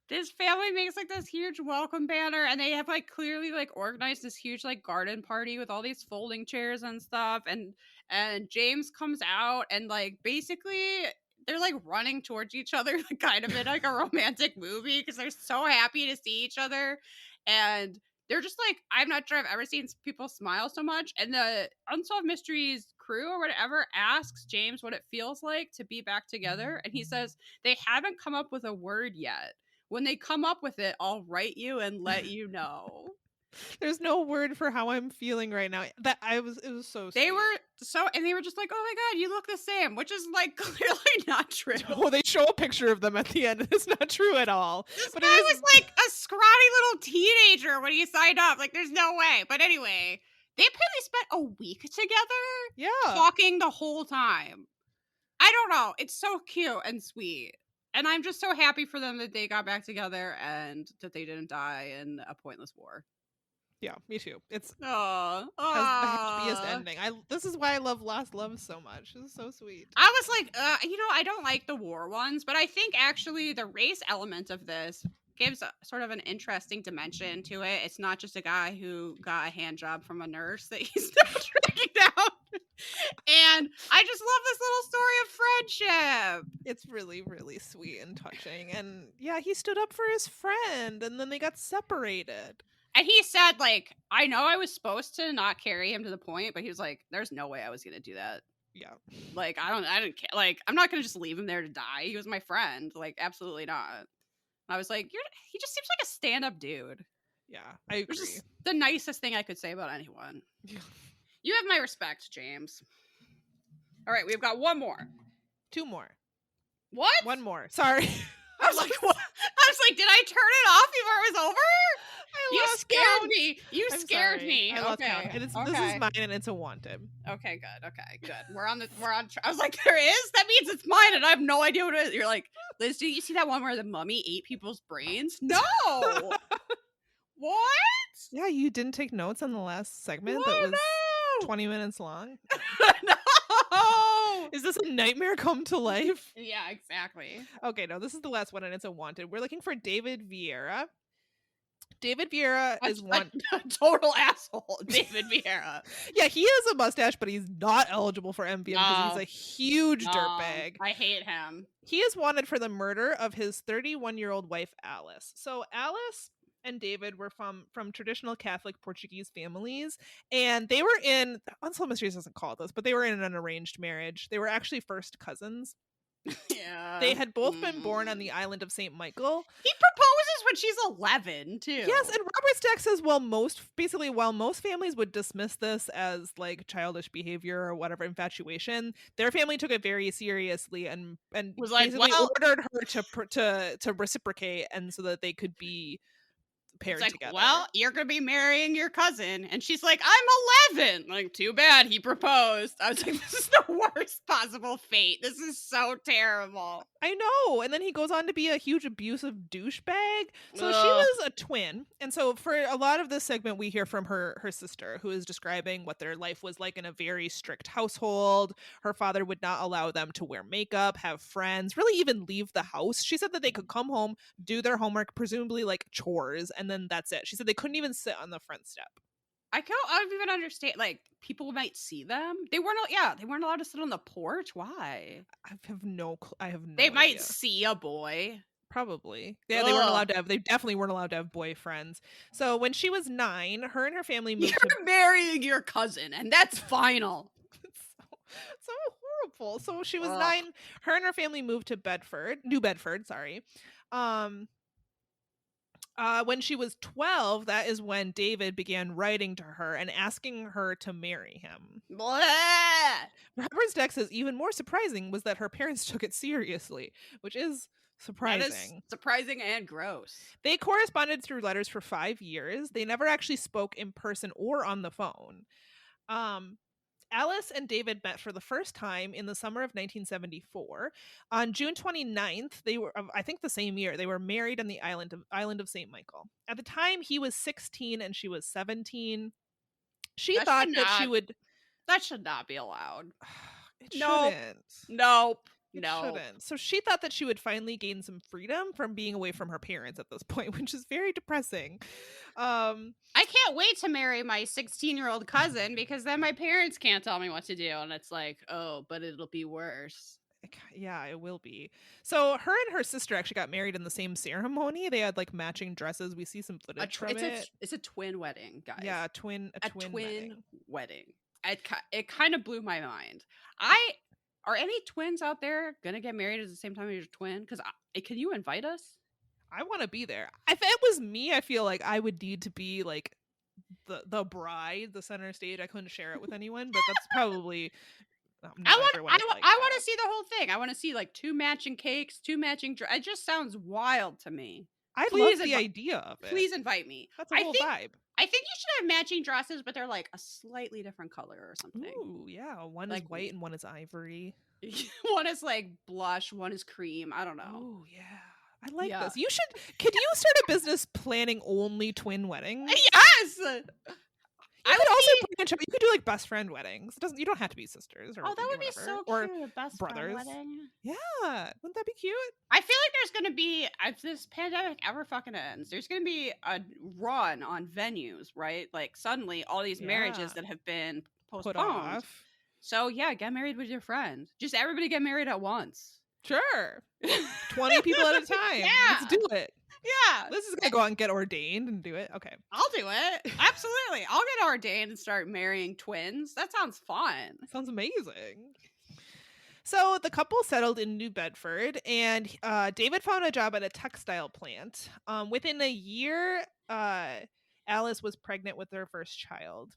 This family makes like this huge welcome banner, and they have like clearly like organized this huge like garden party with all these folding chairs and stuff. And James comes out, and like basically they're like running towards each other, like, kind of in like a romantic movie, because they're so happy to see each other. And they're just like, I'm not sure I've ever seen people smile so much. And the Unsolved Mysteries crew or whatever asks James what it feels like to be back together. And he says they haven't come up with a word yet. When they come up with it, I'll write you and let you know. There's no word for how I'm feeling right now. It was so sweet. They were so, and they were just like, oh my God, you look the same, which is like clearly not true. Oh, they show a picture of them at the end. It's not true at all. This But guy it is was like a scrawny little teenager when he signed up. Like, there's no way. But anyway, they apparently spent a week together yeah. talking the whole time. I don't know. It's so cute and sweet. And I'm just so happy for them that they got back together and that they didn't die in a pointless war. Yeah, me too. It's Oh, has the happiest ending. This is why I love Lost Love so much. This is so sweet. I was like, I don't like the war ones, but I think actually the race element of this gives sort of an interesting dimension to it. It's not just a guy who got a hand job from a nurse that he's still tracking down. And I just love this little story of friendship. It's really, really sweet and touching. And yeah, he stood up for his friend and then they got separated. And he said, like, I know I was supposed to not carry him to the point, but he was like, there's no way I was going to do that. Yeah. Like, I didn't care. Like, I'm not going to just leave him there to die. He was my friend. Like, absolutely not. And I was like, he just seems like a stand-up dude. Yeah, I agree. Which is the nicest thing I could say about anyone. Yeah. You have my respect, James. All right, we've got one more. 2 more. What? 1 more. Sorry. I was like, what? I was like, did I turn it off before it was over? You scared count. me. You I'm scared sorry. me. I lost Okay. count. And Okay. This is mine and it's a wanted. Okay, good. Okay, good. We're on. I was like, there is? That means it's mine, and I have no idea what it is. You're like, Liz, do you see that one where the mummy ate people's brains? No. What? Yeah, you didn't take notes on the last segment What? that was No. 20 minutes long. No. Is this a nightmare come to life? Yeah, exactly. Okay, no, this is the last one and it's a wanted. We're looking for David Vieira. David Vieira is one a total asshole. David Vieira. Yeah, he has a mustache, but he's not eligible for MVM because he's No. a huge dirtbag. I hate him. He is wanted for the murder of his 31-year-old wife, Alice. So Alice and David were from traditional Catholic Portuguese families, and they were in Unsolved Mysteries doesn't call it this, but they were in an arranged marriage. They were actually first cousins. Yeah. They had both been born on the island of St. Michael. He proposes when she's 11, too. Yes, and Robert Stack says, while most families would dismiss this as like childish behavior or whatever, infatuation, their family took it very seriously and was like, basically well, ordered her to reciprocate, and so that they could be paired it's like, together. well, you're gonna be marrying your cousin, and she's like, I'm 11. Like, too bad he proposed. I was like, this is the worst possible fate. This is so terrible. I know. And then he goes on to be a huge abusive douchebag. So she Ugh. was a twin. And so for a lot of this segment, we hear from her sister, who is describing what their life was like in a very strict household. Her father would not allow them to wear makeup, have friends, really even leave the house. She said that they could come home, do their homework, presumably like chores, and then that's it. She said they couldn't even sit on the front step. I don't even understand. Like, people might see them. They weren't allowed to sit on the porch. Why? I have no They might idea. see a boy. Probably. Yeah, they weren't allowed to have, they definitely weren't allowed to have boyfriends. So when she was 9, her and her family moved You're marrying your cousin, and that's final. so horrible. So she was Ugh. 9, her and her family moved to New Bedford, sorry. When she was 12, that is when David began writing to her and asking her to marry him. Blah. Robert Stack says even more surprising was that her parents took it seriously, which is surprising. That is surprising and gross. They corresponded through letters for 5 years. They never actually spoke in person or on the phone. Alice and David met for the first time in the summer of 1974. On June 29th, they were, I think the same year, they were married on the island of St. Michael. At the time, he was 16 and she was 17. She thought that she would... That should not be allowed. It shouldn't. Nope. It shouldn't. So she thought that she would finally gain some freedom from being away from her parents at this point, which is very depressing. I can't wait to marry my 16-year-old cousin because then my parents can't tell me what to do. And it's like, oh, but it'll be worse. Yeah, it will be. So her and her sister actually got married in the same ceremony. They had like matching dresses. We see some footage from it. It's a twin wedding, guys. Yeah, a twin wedding. It kind of blew my mind. Are any twins out there gonna get married at the same time as your twin? Because can you invite us? I want to be there. If it was me, I feel like I would need to be like the bride, the center stage. I couldn't share it with anyone, but that's probably not everyone is like I want that. to see the whole thing. I want to see like 2 matching cakes, 2 matching. It just sounds wild to me. I love the idea of it. Please invite me. That's a whole vibe. I think you should have matching dresses, but they're like a slightly different color or something. Ooh, yeah. One is white and one is ivory. One is like blush, one is cream. I don't know. Oh, yeah. I like this. Could you start a business planning only twin weddings? Yes! You could also branch out. You could do like best friend weddings. You don't have to be sisters. Or, that would be so or cute. Best brothers. friend wedding. Yeah, wouldn't that be cute? I feel like there's gonna be, if this pandemic ever fucking ends, there's gonna be a run on venues, right? Like suddenly all these marriages that have been postponed. Put off. So yeah, get married with your friend. Just everybody get married at once. Sure. 20 people at a time. Yeah. Let's do it. Yeah. This is gonna go out and get ordained and do it. Okay. I'll do it. Absolutely. I'll get ordained and start marrying twins. That sounds fun. Sounds amazing. So the couple settled in New Bedford, and David found a job at a textile plant. Within a year, Alice was pregnant with their first child.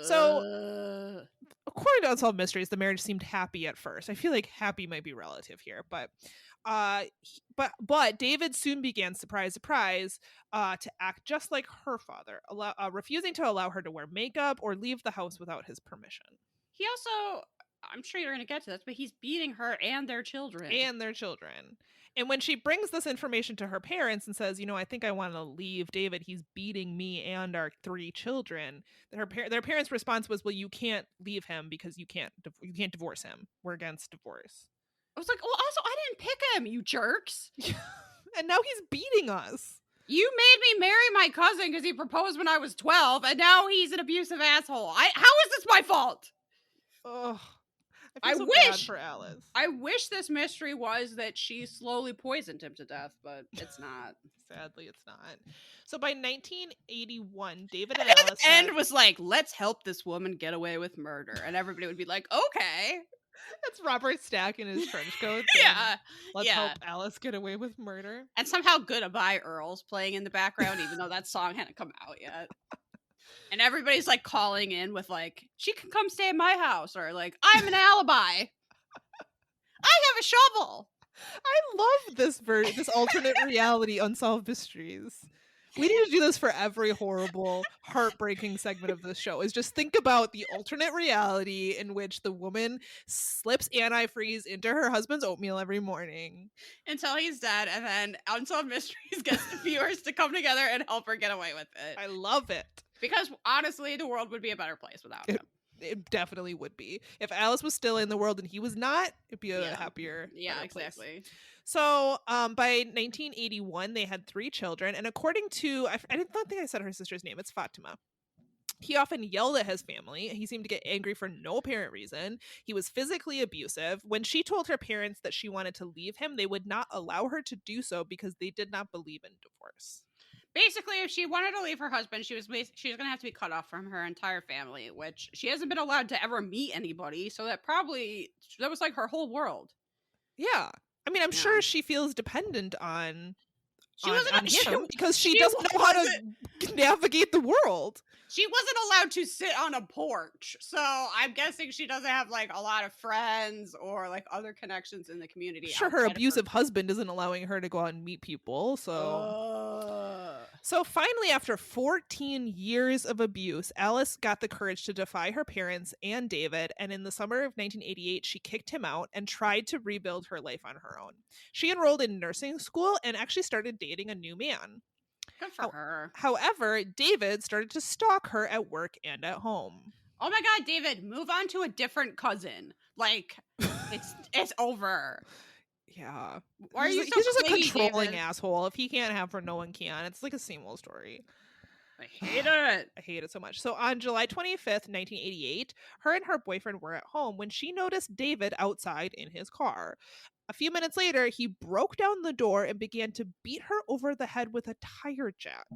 So, according to Unsolved Mysteries, the marriage seemed happy at first. I feel like happy might be relative here, but David soon began, surprise, to act just like her father, refusing to allow her to wear makeup or leave the house without his permission. He also, I'm sure you're going to get to this, but he's beating her and their children. And when she brings this information to her parents and says, I think I want to leave David, he's beating me and our 3 children, their parents' response was, well, you can't leave him because you can't divorce him. We're against divorce. I was like, well, also, I didn't pick him, you jerks. And now he's beating us. You made me marry my cousin because he proposed when I was 12, and now he's an abusive asshole. How is this my fault? Ugh. I so wish bad for Alice. I wish this mystery was that she slowly poisoned him to death, but it's not. Sadly, it's not. So by 1981, David and Alice end was like, let's help this woman get away with murder, and everybody would be like, okay. That's Robert Stack in his trench coat. Yeah. Let's help Alice get away with murder. And somehow Goodbye Earl's playing in the background, even though that song hadn't come out yet. And everybody's like calling in with like, she can come stay at my house, or like, I have an alibi. I have a shovel. I love this alternate reality Unsolved Mysteries. We need to do this for every horrible, heartbreaking segment of this show. Is just think about the alternate reality in which the woman slips antifreeze into her husband's oatmeal every morning until he's dead, and then Unsolved Mysteries gets the viewers to come together and help her get away with it. I love it. Because honestly, the world would be a better place without him. It definitely would be. If Alice was still in the world and he was not, it'd be a happier. Yeah, exactly. Place. So by 1981, they had 3 children. And according to, I don't think I said her sister's name. It's Fatima. He often yelled at his family. He seemed to get angry for no apparent reason. He was physically abusive. When she told her parents that she wanted to leave him, they would not allow her to do so because they did not believe in divorce. Basically, if she wanted to leave her husband, she was going to have to be cut off from her entire family, which she hasn't been allowed to ever meet anybody. So that was like her whole world. Yeah. I mean, I'm sure she feels dependent on him because she doesn't know how to navigate the world. She wasn't allowed to sit on a porch. So I'm guessing she doesn't have like a lot of friends or like other connections in the community. Sure, her abusive husband isn't allowing her to go out and meet people. So finally, after 14 years of abuse, Alice got the courage to defy her parents and David. And in the summer of 1988, she kicked him out and tried to rebuild her life on her own. She enrolled in nursing school and actually started dating a new man. Good for her. However, David started to stalk her at work and at home. Oh my God, David, move on to a different cousin. Like, it's over. Yeah. Why are you so He's just clingy, a controlling David? Asshole. If he can't have her, no one can. It's like a same old story. I hate it. I hate it so much. So on July 25th, 1988, her and her boyfriend were at home when she noticed David outside in his car. A few minutes later, he broke down the door and began to beat her over the head with a tire jack.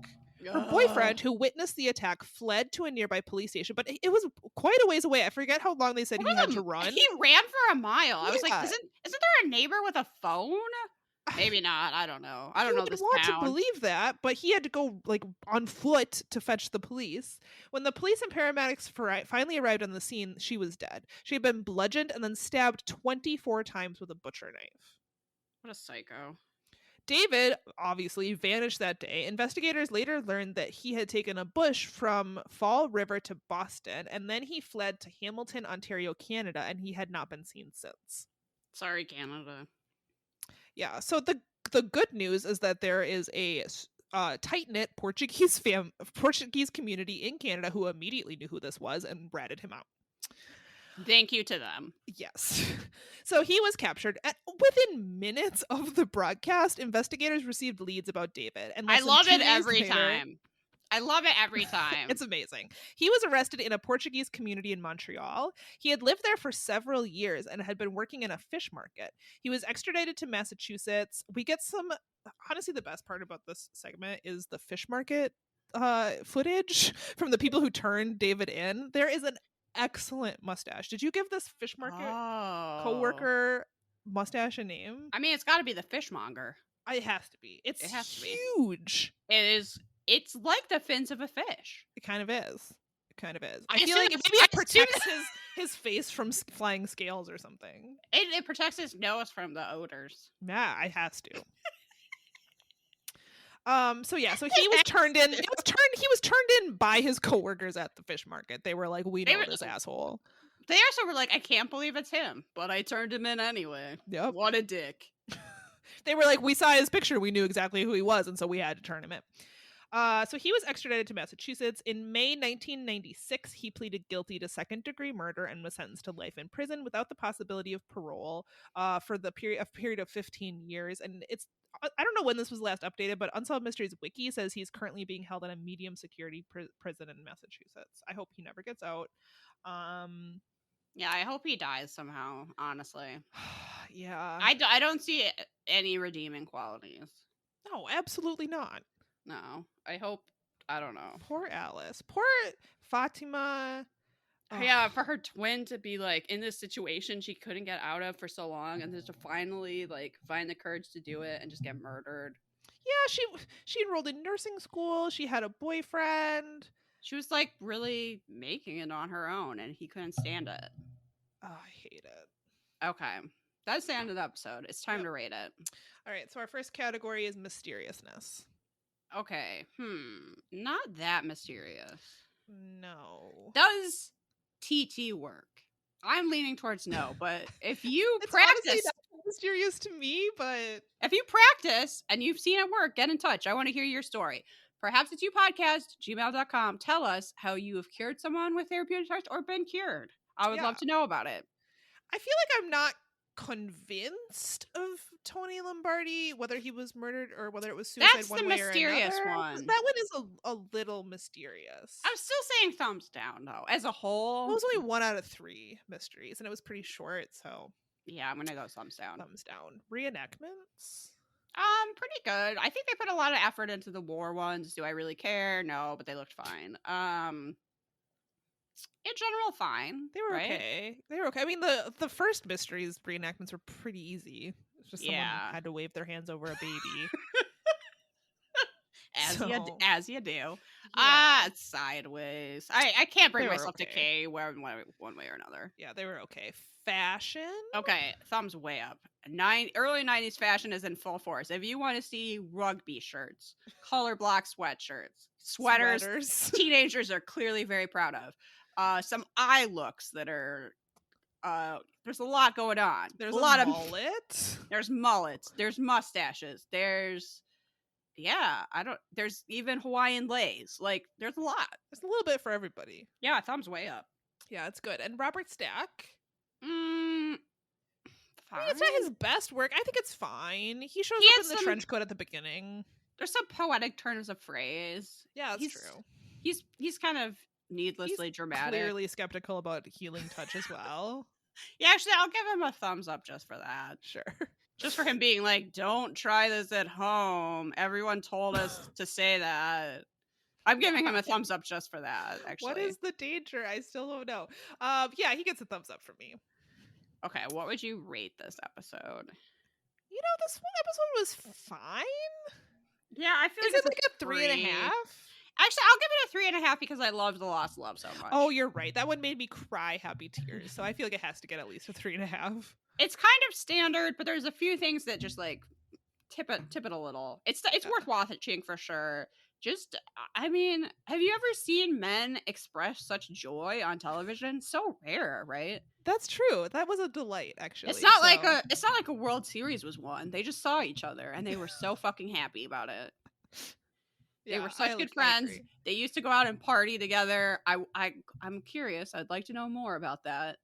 Her boyfriend, who witnessed the attack, fled to a nearby police station, but it was quite a ways away. I forget how long they said he had to run. He ran for a mile. I was like, isn't there a neighbor with a phone? Maybe not. I don't know. I don't You know would this want to town. believe that, but he had to go like on foot to fetch the police. When the police and paramedics finally arrived on the scene, she was dead. She had been bludgeoned and then stabbed 24 times with a butcher knife. What a psycho. David obviously vanished that day. Investigators later learned that he had taken a bush from Fall River to Boston, and then he fled to Hamilton, Ontario, Canada, and he had not been seen since. Sorry, Canada. Yeah, so the good news is that there is a tight-knit Portuguese community in Canada who immediately knew who this was and ratted him out. Thank you to them. Yes. So he was captured. Within minutes of the broadcast, investigators received leads about David. And I love it every time. I love it every time. It's amazing. He was arrested in a Portuguese community in Montreal. He had lived there for several years and had been working in a fish market. He was extradited to Massachusetts. We get some, honestly, the best part about this segment is the fish market footage from the people who turned David in. There is an excellent mustache. Did you give this fish market coworker mustache a name? I mean, it's got to be the fishmonger. It has to be. It has to be huge. It is. It's like the fins of a fish. It kind of is. It kind of is. I feel like maybe it protects his face from flying scales or something. It protects his nose from the odors. Yeah, it has to. So he was turned in. He was turned in by his coworkers at the fish market. They were like, "We know this asshole." They also were like, "I can't believe it's him," but I turned him in anyway. Yep. What a dick. They were like, "We saw his picture. We knew exactly who he was, and so we had to turn him in." So he was extradited to Massachusetts. In May 1996, he pleaded guilty to second-degree murder and was sentenced to life in prison without the possibility of parole for the period of 15 years. And I don't know when this was last updated, but Unsolved Mysteries Wiki says he's currently being held in a medium security prison in Massachusetts. I hope he never gets out. Yeah, I hope he dies somehow, honestly. Yeah. I don't see any redeeming qualities. No, absolutely not. No. I hope, I don't know. Poor Alice. Poor Fatima. Yeah, for her twin to be like in this situation she couldn't get out of for so long, and then to finally like find the courage to do it and just get murdered. Yeah, she enrolled in nursing school. She had a boyfriend. She was like really making it on her own, and he couldn't stand it. Oh, I hate it. Okay, that's the end of the episode. It's time to rate it. All right, so our first category is mysteriousness. Okay, not that mysterious. No. Does TT work? I'm leaning towards no, but if you it's practice, honestly not mysterious to me, but if you practice and you've seen it work, get in touch. I want to hear your story. Perhaps it's you podcast, gmail.com. Tell us how you have cured someone with therapeutic touch or been cured. I would love to know about it. I feel like I'm not convinced of Tony Lombardi, whether he was murdered or whether it was suicide. That's the mysterious one. That one is a little mysterious. I'm still saying thumbs down though. As a whole, it was only 1 out of 3 mysteries, and it was pretty short. So yeah, I'm gonna go thumbs down. Thumbs down. Reenactments. Pretty good. I think they put a lot of effort into the war ones. Do I really care? No, but they looked fine. In general, fine. They were okay. They were okay. I mean, the first mysteries reenactments were pretty easy. It's just someone had to wave their hands over a baby. As you do. Sideways. I can't bring myself to K one way or another. Yeah, they were okay. Fashion. Okay, thumbs way up. Early 90s fashion is in full force. If you want to see rugby shirts, color block sweatshirts, sweaters. Teenagers are clearly very proud of. Some eye looks that are there's a lot going on. There's a lot mullet. There's mullets. There's mustaches. There's there's even Hawaiian lays. Like, there's a lot. There's a little bit for everybody. Yeah, thumbs way up. Yeah, it's good. And Robert Stack. Fine. I mean, it's not his best work. I think it's fine. He shows up in the trench coat at the beginning. There's some poetic turns of phrase. Yeah, that's true. He's kind of needlessly dramatic. Clearly skeptical about healing touch as well. Yeah, actually, I'll give him a thumbs up just for that. Sure. Just for him being like, don't try this at home. Everyone told us to say that. I'm giving him a thumbs up just for that, actually. What is the danger? I still don't know. Yeah, he gets a thumbs up from me. Okay, what would you rate this episode? this one episode was fine. Yeah, I feel Is like it like a 3.5? Actually, I'll give it a 3.5 because I loved the lost love so much. Oh, you're right. That one made me cry happy tears. So I feel like it has to get at least a 3.5. It's kind of standard, but there's a few things that just like tip it a little. It's worth watching for sure. Just, I mean, have you ever seen men express such joy on television? So rare, right? That's true. That was a delight, actually. It's not like a World Series was won. They just saw each other and they were so fucking happy about it. They were such good friends. They used to go out and party together. I'm curious. I'd like to know more about that.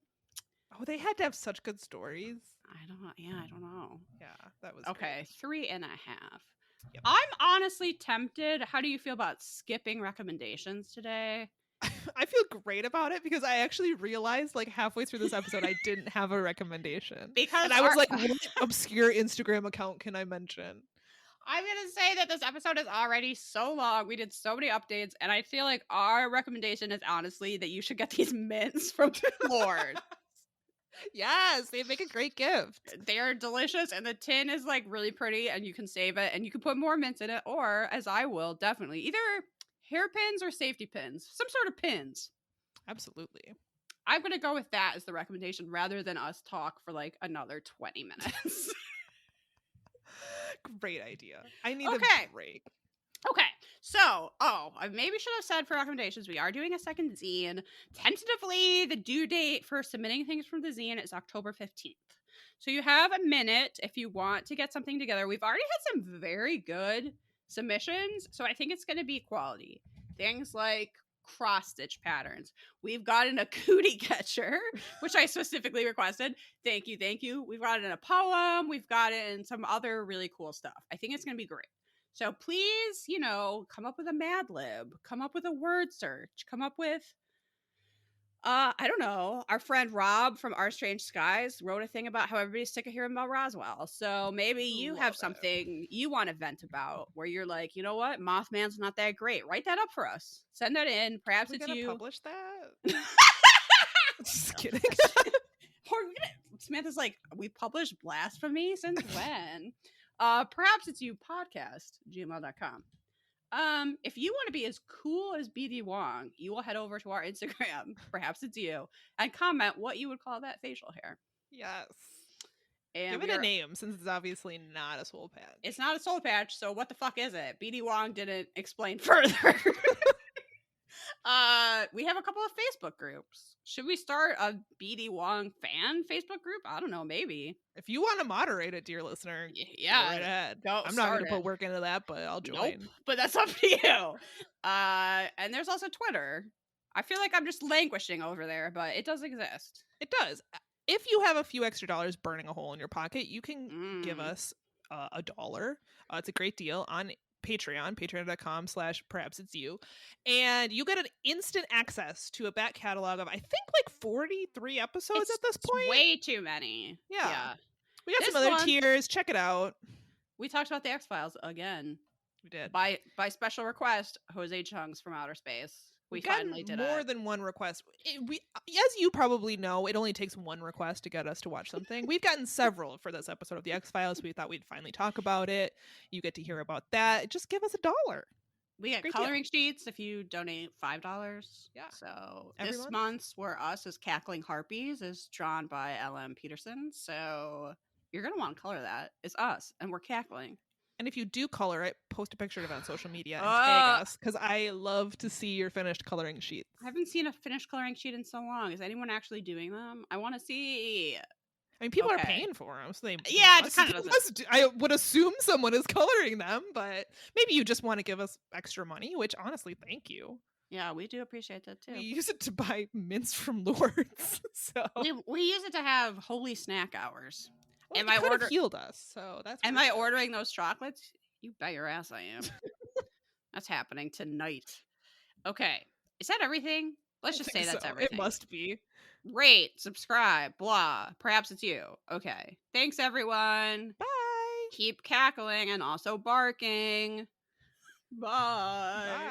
Oh, they had to have such good stories. I don't know. Yeah, that was okay. Great. 3.5. Yep. I'm honestly tempted. How do you feel about skipping recommendations today? I feel great about it because I actually realized like halfway through this episode I didn't have a recommendation. Because I was like, what obscure Instagram account can I mention? I'm going to say that this episode is already so long. We did so many updates, and I feel like our recommendation is honestly that you should get these mints from Lord. Yes, they make a great gift. They are delicious, and the tin is like really pretty, and you can save it, and you can put more mints in it, or as I will, definitely either hairpins or safety pins, some sort of pins. Absolutely. I'm going to go with that as the recommendation rather than us talk for like another 20 minutes. Great idea. I need a break. Okay, so, I maybe should have said for recommendations, we are doing a second zine. Tentatively, the due date for submitting things from the zine is October 15th. So you have a minute if you want to get something together. We've already had some very good submissions, so I think it's going to be quality. Things like cross-stitch patterns. We've gotten a cootie catcher, which I specifically requested. Thank you. We've gotten a poem. We've gotten some other really cool stuff. I think it's going to be great. So please, come up with a Mad Lib, come up with a word search, come up with, I don't know, our friend Rob from Our Strange Skies wrote a thing about how everybody's sick of hearing about Roswell. So maybe you have something you want to vent about where you're like, you know what, Mothman's not that great. Write that up for us. Send that in. Perhaps it's you. Publish that? Just kidding. Samantha's like, we published Blasphemy since when? Perhaps it's you podcast gmail.com. If you want to be as cool as BD Wong, you will head over to our Instagram, perhaps it's you, and comment what you would call that facial hair. Yes. And give it a name since it's obviously not a soul patch. It's not a soul patch, so what the fuck is it? BD Wong didn't explain further. We have a couple of Facebook groups. Should we start a BD Wong fan Facebook group? I don't know, maybe. If you want to moderate it, dear listener, yeah, go right ahead. I'm not going to put work into that, but I'll join. Nope, but that's up to you. And there's also Twitter. I feel like I'm just languishing over there, but it does exist. It does. If you have a few extra dollars burning a hole in your pocket, you can give us $1. It's a great deal on patreon.com/perhapsitsyou, and you get an instant access to a back catalog of I think like 43 episodes at this point. Way too many. Yeah. We got some other tiers. Check it out. We talked about the X-Files again. We did. By special request, Jose Chung's from Outer Space. We finally did more than one request. As you probably know, it only takes one request to get us to watch something. We've gotten several for this episode of the X-Files. We thought we'd finally talk about it. You get to hear about that. Just give us $1. We get coloring sheets if you donate $5. Yeah. So this month's Were Us as Cackling Harpies is drawn by L.M. Peterson. So you're going to want to color that. It's us, and we're cackling. And if you do color it, post a picture of it on social media and tag us, because I love to see your finished coloring sheets. I haven't seen a finished coloring sheet in so long. Is anyone actually doing them? I want to see. I mean, people are paying for them, so they it kind of doesn't. I would assume someone is coloring them, but maybe you just want to give us extra money, which honestly, thank you. Yeah, we do appreciate that too. We use it to buy mints from Lords, so we use it to have holy snack hours. Well, am I healed us? So that's. Am I ordering those chocolates? You bet your ass I am. That's happening tonight. Okay, is that everything? Let's just say that's everything. It must be. Rate, subscribe, blah. Perhaps it's you. Okay. Thanks, everyone. Bye. Keep cackling and also barking. Bye.